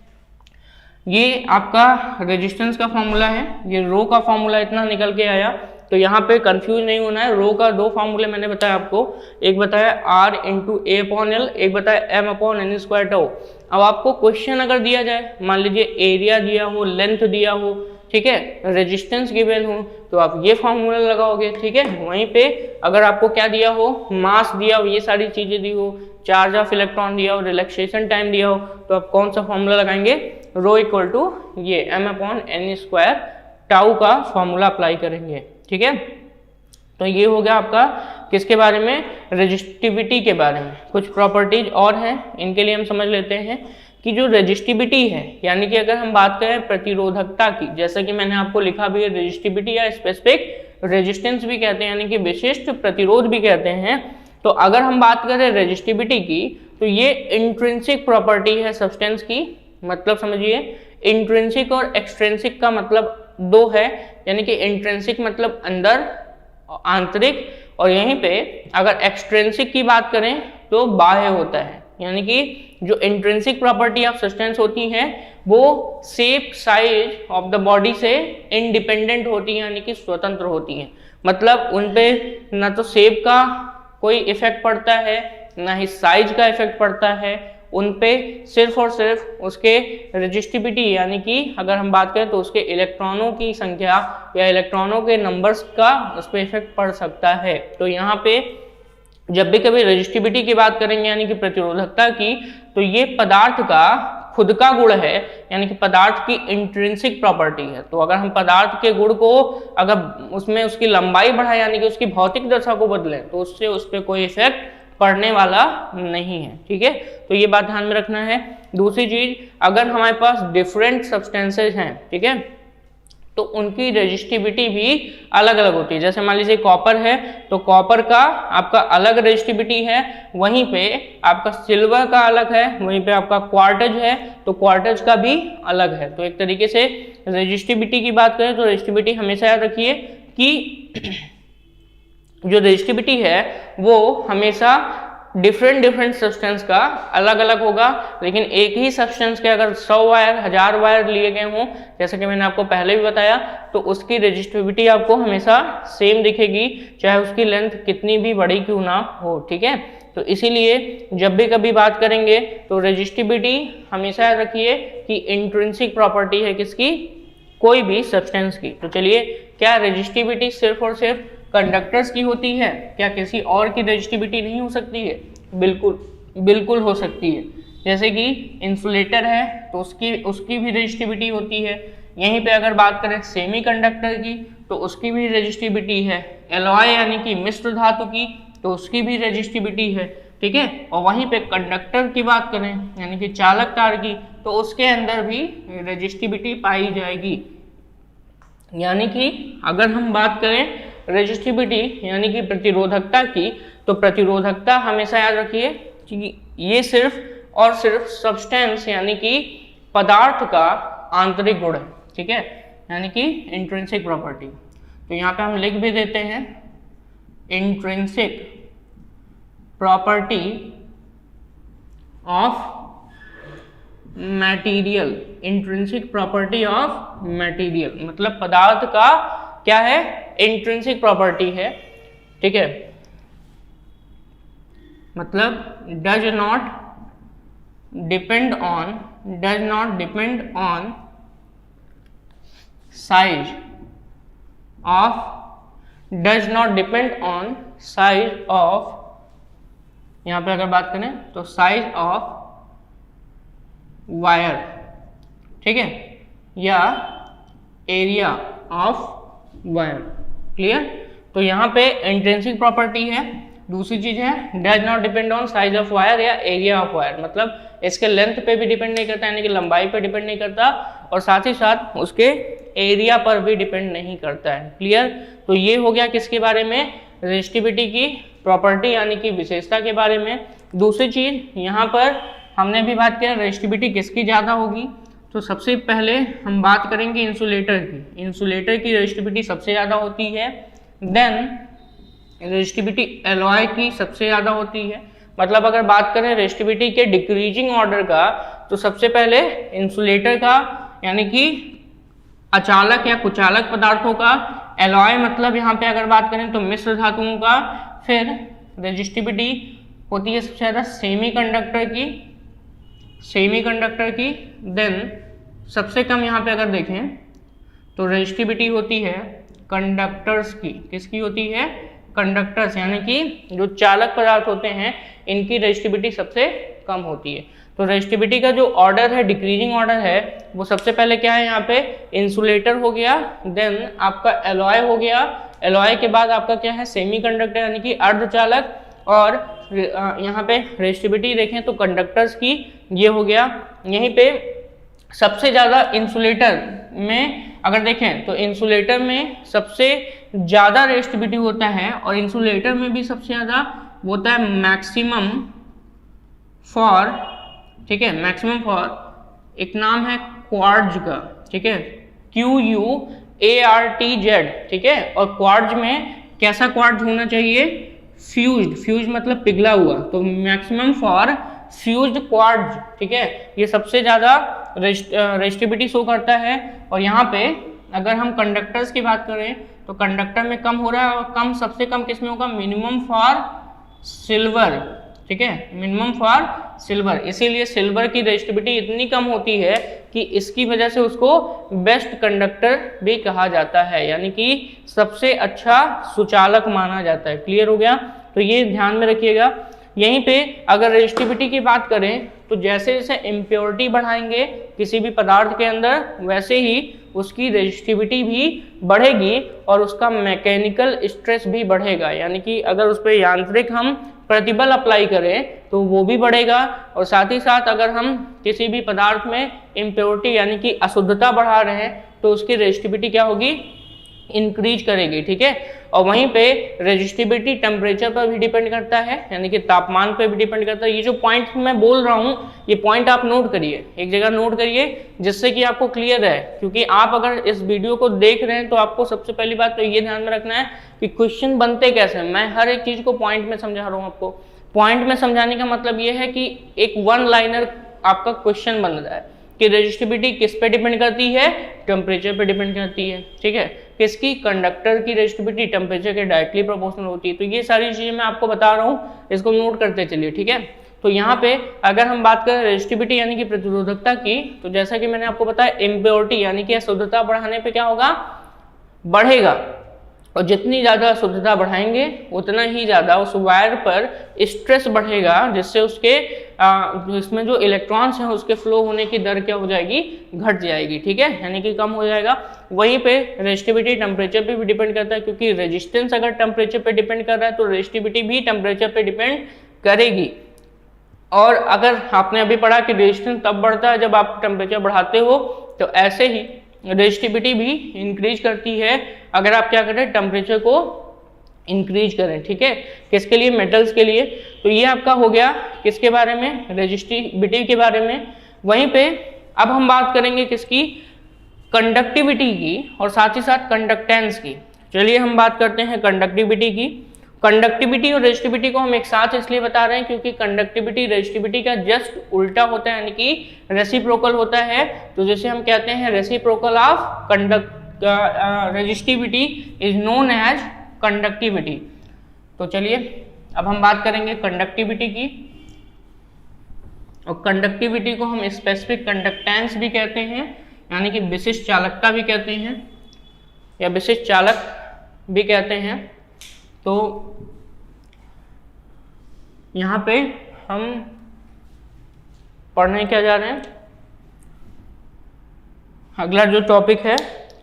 ये आपका रेजिस्टेंस का फॉर्मूला है, ये रो का फॉर्मूला इतना निकल के आया। तो यहाँ पे कंफ्यूज नहीं होना है, रो का दो फॉर्मूले मैंने बताया आपको, एक बताया R इंटू A/L, एक बताया m/n² टाउ। अब आपको क्वेश्चन अगर दिया जाए, मान लीजिए एरिया दिया हो, लेंथ दिया हो, ठीक है, रेजिस्टेंस गिवन हो, तो आप ये फॉर्मूला लगाओगे, ठीक है। वहीं पे अगर आपको क्या दिया हो, मास दिया हो, ये सारी चीजें दी हो, चार्ज ऑफ इलेक्ट्रॉन दिया हो, रिलैक्सेशन टाइम दिया हो, तो आप कौन सा फॉर्मूला लगाएंगे, रो इक्वल टू ये m/n² टाउ का फॉर्मूला अप्लाई करेंगे, ठीक है। तो ये हो गया आपका किसके बारे में, रेजिस्टिविटी के बारे में। कुछ प्रॉपर्टीज और हैं, इनके लिए हम समझ लेते हैं कि जो रेजिस्टिविटी है, यानी कि अगर हम बात करें प्रतिरोधकता की, जैसा कि मैंने आपको लिखा भी है, रेजिस्टिविटी या स्पेसिफिक रेजिस्टेंस भी कहते हैं, यानी कि विशिष्ट प्रतिरोध भी कहते हैं। तो अगर हम बात करें रेजिस्टिविटी की, तो ये इंट्रिंसिक प्रॉपर्टी है सब्सटेंस की। मतलब समझिए, इंट्रिंसिक और एक्सट्रिंसिक का मतलब दो है, यानी कि इंट्रिंसिक मतलब अंदर, आंतरिक, और यहीं पे अगर एक्सट्रिंसिक की बात करें तो बाह्य होता है। यानी कि जो इंट्रिंसिक प्रॉपर्टी ऑफ सब्सटेंस होती हैं वो shape size of the body से इंडिपेंडेंट होती है, यानी कि स्वतंत्र होती हैं। मतलब उन पे ना तो शेप का कोई इफेक्ट पड़ता है, ना ही साइज का इफेक्ट पड़ता है, उन पे सिर्फ और सिर्फ उसके रेजिस्टिविटी, यानी कि अगर हम बात करें तो उसके इलेक्ट्रॉनों की संख्या या इलेक्ट्रॉनों के नंबर्स का उस पर इफेक्ट पड़ सकता है। तो यहाँ पे जब भी कभी रेजिस्टिविटी की बात करेंगे, यानी कि प्रतिरोधकता की, तो ये पदार्थ का खुद का गुण है, यानी कि पदार्थ की इंट्रिंसिक प्रॉपर्टी है। तो अगर हम पदार्थ के गुण को अगर उसमें उसकी लंबाई बढ़ाएं, यानी कि उसकी भौतिक दशा को बदलें, तो उससे उस पर कोई इफेक्ट पड़ने वाला नहीं है। ठीक है, तो ये बात ध्यान में रखना है। दूसरी चीज, अगर हमारे पास डिफरेंट सब्सटेंसेज हैं, ठीक है, तो उनकी रेजिस्टिविटी भी अलग अलग होती है। जैसे मान लीजिए कॉपर है, तो कॉपर का आपका अलग रेजिस्टिविटी है, वहीं पे आपका सिल्वर का अलग है, वहीं पे आपका क्वार्टज है तो क्वार्टज का भी अलग है। तो एक तरीके से रेजिस्टिविटी की बात करें तो रेजिस्टिविटी हमेशा याद रखिए कि जो रेजिस्टिविटी है वो हमेशा डिफरेंट सब्सटेंस का अलग अलग होगा। लेकिन एक ही सब्सटेंस के अगर 100 वायर 1000 वायर लिए गए हों, जैसे कि मैंने आपको पहले भी बताया, तो उसकी रेजिस्टिविटी आपको हमेशा सेम दिखेगी, चाहे उसकी लेंथ कितनी भी बड़ी क्यों ना हो। ठीक है, तो इसीलिए जब भी कभी बात करेंगे तो रेजिस्टिविटी हमेशा याद रखिए कि इंट्रिंसिक प्रॉपर्टी है किसकी, कोई भी सब्सटेंस की। तो चलिए, क्या रेजिस्टिविटी सिर्फ और सिर्फ कंडक्टर्स की होती है? क्या किसी और की रेजिस्टिविटी नहीं हो सकती है? बिल्कुल हो सकती है। जैसे कि इंसुलेटर है तो उसकी भी रेजिस्टिविटी होती है। यहीं पे अगर बात करें सेमीकंडक्टर की तो उसकी भी रेजिस्टिविटी है। एलॉय यानी कि मिश्र धातु की तो उसकी भी रेजिस्टिविटी है। ठीक है, और वहीं पे कंडक्टर की बात करें यानी कि चालक तार की, तो उसके अंदर भी रेजिस्टिविटी पाई जाएगी। यानी कि अगर हम बात करें रेजिस्टिविटी यानी कि प्रतिरोधकता की, तो प्रतिरोधकता हमेशा याद रखिए कि ये सिर्फ और सिर्फ सब्सटेंस यानी कि पदार्थ का आंतरिक गुण है। ठीक है, यानी कि इंट्रिंसिक प्रॉपर्टी। तो यहाँ पे हम लिख भी देते हैं intrinsic property of material. Intrinsic property of material मतलब पदार्थ का क्या है, इंट्रिंसिक प्रॉपर्टी है। ठीक है, मतलब does not depend on size of यहां पे अगर बात करें तो साइज ऑफ वायर, ठीक है, या एरिया ऑफ वायर। क्लियर? तो यहाँ पे इंट्रिंसिक प्रॉपर्टी है। दूसरी चीज है does not depend on size of wire या एरिया ऑफ वायर, मतलब इसके लेंथ पे भी डिपेंड नहीं करता, यानी कि लंबाई पे डिपेंड नहीं करता, और साथ ही साथ उसके एरिया पर भी डिपेंड नहीं करता है। क्लियर? तो ये हो गया किसके बारे में, रेजिस्टिविटी की प्रॉपर्टी यानी कि विशेषता के बारे में। दूसरी चीज यहाँ पर हमने भी बात किया रेजिस्टिविटी किसकी ज़्यादा होगी, तो सबसे पहले हम बात करेंगे इंसुलेटर की। इंसुलेटर की रेजिस्टिविटी सबसे ज़्यादा होती है। देन रेजिस्टिविटी एलॉय की सबसे ज़्यादा होती है। मतलब अगर बात करें रेजिस्टिविटी के डिक्रीजिंग ऑर्डर का, तो सबसे पहले इंसुलेटर का यानी कि अचालक या कुचालक पदार्थों का, एलॉय मतलब यहाँ पे अगर बात करें तो मिश्र धातुओं का, फिर रेजिस्टिविटी होती है सबसे ज़्यादा सेमीकंडक्टर की। देन सबसे कम यहाँ पे अगर देखें तो रेजिस्टिविटी होती है कंडक्टर्स की। किसकी होती है? कंडक्टर्स यानी कि जो चालक पदार्थ होते हैं इनकी रेजिस्टिविटी सबसे कम होती है। तो रेजिस्टिविटी का जो ऑर्डर है, डिक्रीजिंग ऑर्डर है, वो सबसे पहले क्या है यहाँ पे, इंसुलेटर हो गया, देन आपका एलॉय हो गया, एलॉय के बाद आपका क्या है, सेमीकंडक्टर यानी कि अर्धचालक, और यहाँ पे रेजिस्टिविटी देखें तो कंडक्टर्स की ये हो गया। यहीं पे सबसे ज़्यादा इंसुलेटर में अगर देखें तो इंसुलेटर में सबसे ज़्यादा रेजिस्टिविटी होता है, और इंसुलेटर में भी सबसे ज़्यादा होता है मैक्सिमम फॉर, ठीक है, मैक्सिमम फॉर एक नाम है क्वार्ट्ज का, ठीक है, QUARTZ, ठीक है। और क्वार्ट्ज में कैसा क्वार्ट्ज होना चाहिए? फ्यूज्ड, फ्यूज मतलब पिघला हुआ, तो मैक्सिमम फॉर फ्यूज्ड क्वार्ट्ज, ठीक है, ये सबसे ज़्यादा रेजिस्टिविटी शो करता है। और यहाँ पे अगर हम कंडक्टर्स की बात करें तो कंडक्टर में कम हो रहा है, और कम सबसे कम किस में होगा? मिनिमम फॉर सिल्वर, ठीक है, मिनिमम फॉर सिल्वर। इसीलिए सिल्वर की रेजिस्टिविटी इतनी कम होती है कि इसकी वजह से उसको बेस्ट कंडक्टर भी कहा जाता है, यानी कि सबसे अच्छा सुचालक माना जाता है। क्लियर हो गया? तो ये ध्यान में रखिएगा। यहीं पे अगर रेजिस्टिविटी की बात करें तो जैसे जैसे इम्प्योरिटी बढ़ाएंगे किसी भी पदार्थ के अंदर, वैसे ही उसकी रेजिस्टिविटी भी बढ़ेगी और उसका मैकेनिकल स्ट्रेस भी बढ़ेगा, यानी कि अगर उस पर यांत्रिक हम प्रतिबल अप्लाई करें तो वो भी बढ़ेगा। और साथ ही साथ अगर हम किसी भी पदार्थ में इम्प्योरिटी यानी कि अशुद्धता बढ़ा रहे हैं तो उसकी रेजिस्टिविटी क्या होगी? इंक्रीज करेगी, ठीक है। और वहीं पे रेजिस्टिविटी टेम्परेचर पर भी डिपेंड करता है, यानी कि तापमान पर भी डिपेंड करता है। ये जो पॉइंट मैं बोल रहा हूँ ये पॉइंट आप नोट करिए, एक जगह नोट करिए, जिससे कि आपको क्लियर है। क्योंकि आप अगर इस वीडियो को देख रहे हैं तो आपको सबसे पहली बात तो ये ध्यान में रखना है कि क्वेश्चन बनते कैसे। मैं हर एक चीज को पॉइंट में समझा रहा हूँ आपको। पॉइंट में समझाने का मतलब ये है कि एक वन लाइनर आपका क्वेश्चन बन रहा है कि रेजिस्टिविटी किस पे डिपेंड करती है? टेम्परेचर पे डिपेंड करती है, ठीक है। किसकी? कंडक्टर की रेजिस्टिविटी टेम्परेचर के डायरेक्टली प्रोपोर्शनल होती है। तो ये सारी चीजें मैं आपको बता रहा हूँ, इसको नोट करते चलिए, ठीक है। तो यहाँ पे अगर हम बात करें रेजिस्टिविटी यानी कि प्रतिरोधकता की, तो जैसा कि मैंने आपको बताया इम्प्योरिटी यानी कि अशुद्धता बढ़ाने पे क्या होगा? बढ़ेगा। और जितनी ज़्यादा शुद्धता बढ़ाएंगे उतना ही ज़्यादा उस वायर पर स्ट्रेस बढ़ेगा, जिससे उसके इसमें जो इलेक्ट्रॉन्स हैं उसके फ्लो होने की दर क्या हो जाएगी? घट जाएगी, ठीक है, यानी कि कम हो जाएगा। वहीं पे रेजिस्टिविटी टेम्परेचर पे भी डिपेंड करता है, क्योंकि रेजिस्टेंस अगर टेम्परेचर पे डिपेंड कर रहा है तो रेजिस्टिविटी भी टेम्परेचर पे डिपेंड करेगी। और अगर आपने अभी पढ़ा कि रेजिस्टेंस तब बढ़ता है जब आप टेम्परेचर बढ़ाते हो, तो ऐसे ही रेजिस्टिविटी भी इंक्रीज करती है अगर आप क्या करें? टेम्परेचर को इंक्रीज करें, ठीक है। किसके लिए? मेटल्स के लिए। तो ये आपका हो गया किसके बारे में? रेजिस्टिविटी के बारे में। वहीं पे अब हम बात करेंगे किसकी? कंडक्टिविटी की, और साथ ही साथ कंडक्टेंस की। चलिए हम बात करते हैं कंडक्टिविटी की। कंडक्टिविटी और रेजिस्टिविटी को हम एक साथ इसलिए बता रहे हैं क्योंकि कंडक्टिविटी रेजिस्टिविटी का जस्ट उल्टा होता है, यानी कि रेसिप्रोकल होता है। तो जैसे हम कहते हैं reciprocal of resistivity is known as conductivity. तो चलिए अब हम बात करेंगे कंडक्टिविटी की। और कंडक्टिविटी को हम स्पेसिफिक कंडक्टेंस भी कहते हैं, यानी कि विशिष्ट चालकता भी कहते हैं, या विशिष्ट चालक भी कहते हैं। तो यहाँ पे हम पढ़ने क्या जा रहे हैं? अगला जो टॉपिक है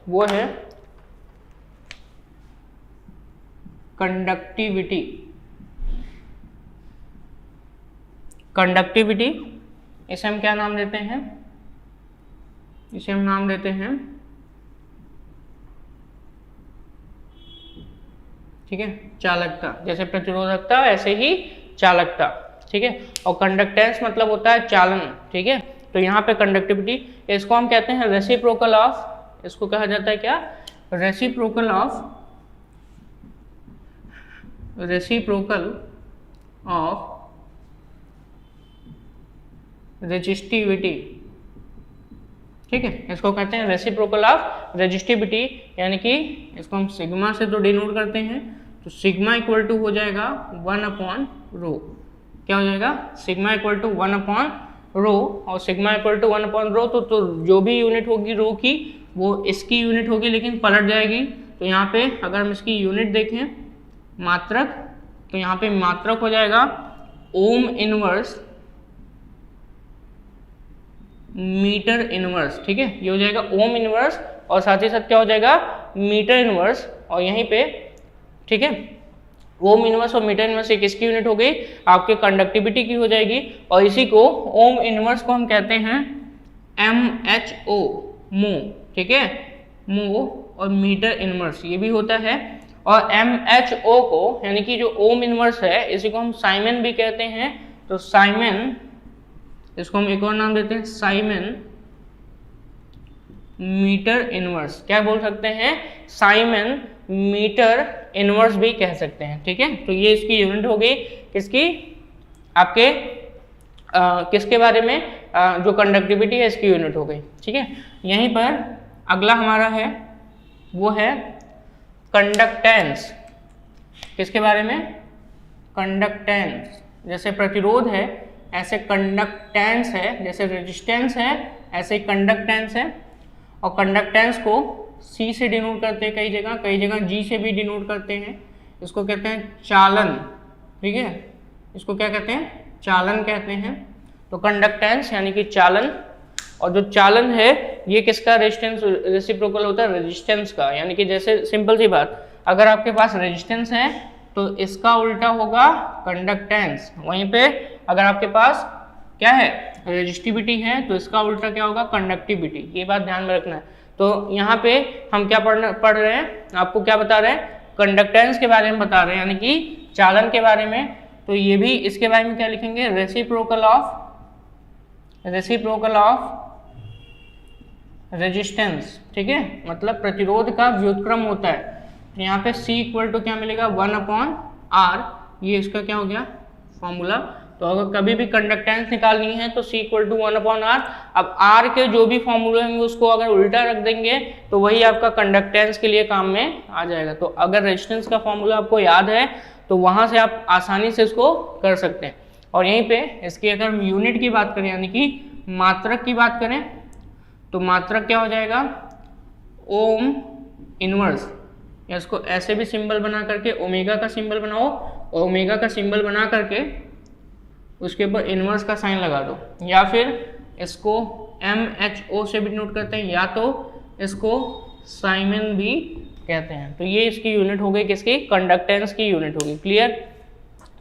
वो है कंडक्टिविटी। कंडक्टिविटी, इसे हम क्या नाम देते हैं? इसे हम नाम देते हैं, ठीक है, चालकता। जैसे प्रतिरोधकता ऐसे ही चालकता, ठीक है। और कंडक्टेंस मतलब होता है चालन, ठीक है। तो यहाँ पे कंडक्टिविटी, इसको हम कहते हैं रेसिप्रोकल ऑफ, इसको कहा जाता है क्या? रेसिप्रोकल ऑफ रेजिस्टिविटी, ठीक है। इसको कहते हैं रेसिप्रोकल ऑफ रेजिस्टिविटी, यानी कि इसको हम सिग्मा से तो डिनोट करते हैं। तो सिग्मा इक्वल टू हो जाएगा 1/ρ। क्या हो जाएगा? Sigma equal to 1/ρ। और सिग्मा इक्वल टू 1/ρ तो जो भी यूनिट होगी रो की वो इसकी यूनिट होगी, लेकिन पलट जाएगी। तो यहाँ पे अगर हम इसकी यूनिट देखें मात्रक, तो यहाँ पे मात्रक हो जाएगा ओम इनवर्स मीटर इनवर्स, ठीक है। ये हो जाएगा ओम इनवर्स, और साथ ही साथ क्या हो जाएगा? Metre inverse. और यहीं पे, ठीक है, ओम इनवर्स और मीटर इनवर्स ये किसकी यूनिट हो गई, आपके कंडक्टिविटी की हो जाएगी। और इसी को ओम इनवर्स को हम कहते हैं MHO, मो, ठीक है, मो, और मीटर इनवर्स ये भी होता है। और MHO को यानी कि जो ओम इनवर्स है इसी को हम साइमन भी कहते हैं। तो साइमन, इसको हम एक और नाम देते हैं साइमन मीटर इनवर्स, क्या बोल सकते हैं, साइमन मीटर इनवर्स भी कह सकते हैं, ठीक है। तो ये इसकी यूनिट हो गई किसकी, आपके किसके बारे में, जो कंडक्टिविटी है इसकी यूनिट हो गई, ठीक है। यहीं पर अगला हमारा है वो है कंडक्टेंस, किसके बारे में, कंडक्टेंस। जैसे प्रतिरोध है ऐसे कंडक्टेंस है, जैसे रेजिस्टेंस है ऐसे कंडक्टेंस है। और कंडक्टेंस को C से डिनोट करते हैं कई जगह G से भी डिनोट करते हैं। इसको कहते हैं चालन, ठीक है, इसको क्या कहते हैं, चालन कहते हैं। तो कंडक्टेंस यानी कि चालन, और जो चालन है ये किसका रेजिस्टेंस रेसिप्रोकल होता है, रेजिस्टेंस का। यानी कि जैसे सिंपल सी बात, अगर आपके पास रेजिस्टेंस है तो इसका उल्टा होगा कंडक्टेंस, वहीं पे अगर आपके पास क्या है, रेजिस्टिविटी है तो इसका उल्टा क्या होगा, कंडक्टिविटी। ये बात ध्यान में रखना है। तो यहाँ पे हम क्या पढ़ रहे हैं, आपको क्या बता रहे हैं, कंडक्टेंस के बारे में बता रहे हैं, यानी कि चालन के बारे में। तो ये भी इसके बारे में क्या लिखेंगे, रेसिप्रोकल ऑफ रेजिस्टेंस, ठीक है, मतलब प्रतिरोध का व्युत्क्रम होता है। तो यहाँ पे C इक्वल टू क्या मिलेगा, 1/R, ये इसका क्या हो गया फॉर्मूला। तो अगर कभी भी कंडक्टेंस निकालनी है तो C इक्वल टू 1/R। अब R के जो भी फॉर्मूले होंगे उसको अगर उल्टा रख देंगे तो वही आपका कंडक्टेंस के लिए काम में आ जाएगा। तो अगर रेजिस्टेंस का फॉर्मूला आपको याद है तो वहाँ से आप आसानी से इसको कर सकते हैं। और यहीं पे इसकी अगर हम यूनिट की बात करें यानी कि मात्रक की बात करें तो मात्रक क्या हो जाएगा, ओम इनवर्स, या इसको ऐसे भी सिंबल बना करके ओमेगा का सिंबल बनाओ, और ओमेगा का सिंबल बना करके उसके ऊपर इनवर्स का साइन लगा दो, या फिर इसको MHO से भी नोट करते हैं, या तो इसको साइमन भी कहते हैं। तो ये इसकी यूनिट हो गई किसकी, कंडक्टेंस की यूनिट होगी। क्लियर।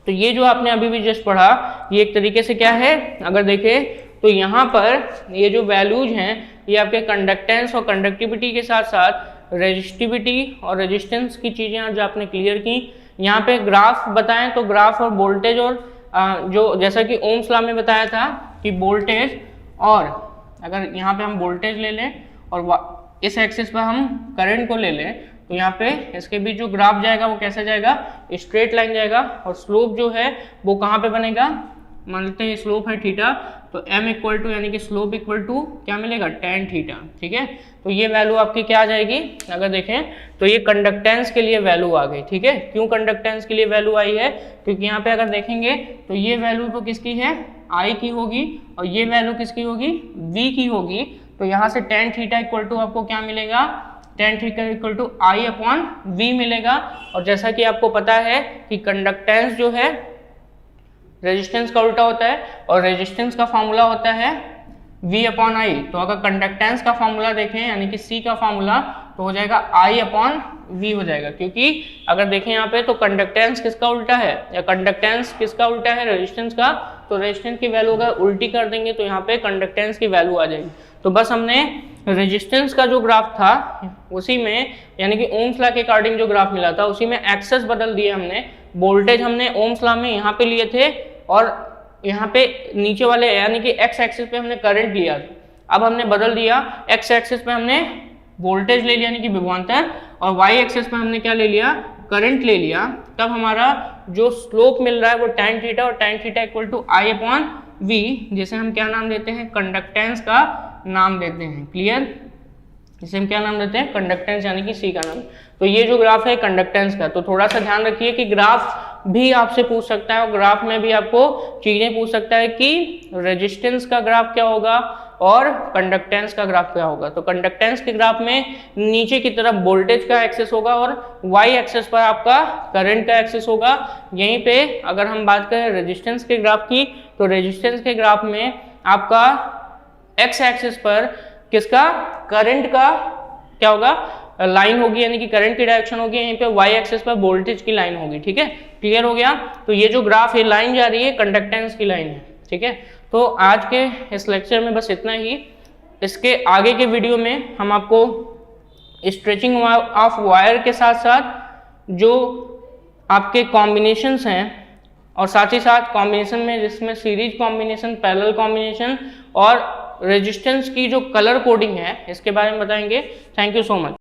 तो ये जो आपने अभी भी जस्ट पढ़ा ये एक तरीके से क्या है, अगर देखें तो यहाँ पर ये जो वैल्यूज हैं ये आपके कंडक्टेंस और कंडक्टिविटी के साथ साथ रेजिस्टिविटी और रेजिस्टेंस की चीज़ें आज आपने क्लियर की। यहाँ पे ग्राफ बताएं तो ग्राफ और वोल्टेज और जो जैसा कि ओम्स लॉ में बताया था कि वोल्टेज, और अगर यहाँ पे हम वोल्टेज ले लें और इस एक्सिस पर हम करंट को ले लें तो यहाँ पे इसके बीच जो ग्राफ जाएगा वो कैसे जाएगा, स्ट्रेट लाइन जाएगा। और स्लोप जो है वो कहाँ पे बनेगा, मान लेते हैं स्लोप है थीटा, तो m इक्वल टू यानी कि स्लोप इक्वल टू क्या मिलेगा, tan थीटा, ठीक है। तो ये वैल्यू आपकी क्या आ जाएगी, अगर देखें तो ये कंडक्टेंस के लिए वैल्यू आ गई, ठीक है। क्यों कंडक्टेंस के लिए वैल्यू आई है, क्योंकि यहाँ पे अगर देखेंगे तो ये वैल्यू तो किसकी है, I की होगी, और ये वैल्यू किसकी होगी, V की होगी। तो यहाँ से tan थीटा इक्वल टू आपको क्या मिलेगा, tan theta equal to I/V मिलेगा। और जैसा कि आपको पता है कि कंडक्टेंस जो है रेजिस्टेंस का उल्टा होता है, और रेजिस्टेंस का फॉर्मूला होता है V/I। तो अगर कंडक्टेंस का फॉर्मूला देखें यानी कि C का फॉर्मूला तो हो जाएगा I/V हो जाएगा, क्योंकि अगर देखें यहाँ पे तो कंडक्टेंस किसका उल्टा है, या कंडक्टेंस किसका उल्टा है, रेजिस्टेंस का। तो रेजिस्टेंस की वैल्यू अगर उल्टी कर देंगे तो यहाँ पे कंडक्टेंस की वैल्यू आ जाएगी। तो बस हमने रेजिस्टेंस का जो ग्राफ था उसी में यानी कि ओम्स लॉ के अकॉर्डिंग जो ग्राफ मिला था उसी में एक्सेस बदल दिए हमने। वोल्टेज हमने ओम्स लॉ में यहाँ पे लिए थे और यहाँ पे नीचे वाले यानी कि एक्स एक्सिस पे हमने करंट लिया था। अब हमने बदल दिया, एक्स एक्सिस पे हमने वोल्टेज ले लिया यानी कि विभवांतर, और वाई एक्सिस पे हमने क्या ले लिया, करंट ले लिया। तब हमारा जो स्लोप मिल रहा है वो tan थीटा, और tan theta equal to I/V, जिसे हम क्या नाम देते हैं, कंडक्टेंस का नाम देते हैं। क्लियर। इसे हम क्या नाम देते हैं, कंडक्टेंस यानी कि C का नाम। तो ये जो ग्राफ है कंडक्टेंस का, तो थोड़ा सा ध्यान रखिए कि ग्राफ भी आपसे पूछ सकता है और ग्राफ में भी आपको चीजें पूछ सकता है कि रेजिस्टेंस का ग्राफ क्या होगा और कंडक्टेंस का ग्राफ क्या होगा। तो कंडक्टेंस के ग्राफ में नीचे की तरफ वोल्टेज का एक्सेस होगा और वाई एक्सेस पर आपका करंट का एक्सेस होगा। यहीं पे अगर हम बात करें रेजिस्टेंस के ग्राफ की, तो रेजिस्टेंस के ग्राफ में आपका एक्स एक्सिस पर किसका, करंट का क्या होगा, लाइन होगी यानी कि करंट की डायरेक्शन होगी, यहीं पे वाई एक्सिस पर वोल्टेज की लाइन होगी। ठीक है, क्लियर हो गया। तो ये जो ग्राफ है लाइन जा रही है कंडक्टेंस की लाइन है। ठीक है, तो आज के इस लेक्चर में बस इतना ही। इसके आगे के वीडियो में हम आपको स्ट्रेचिंग ऑफ वायर के साथ साथ जो आपके कॉम्बिनेशंस हैं और साथ ही साथ कॉम्बिनेशन में जिसमें सीरीज कॉम्बिनेशन, पैरेलल कॉम्बिनेशन और रेजिस्टेंस की जो कलर कोडिंग है इसके बारे में बताएंगे। Thank you so much.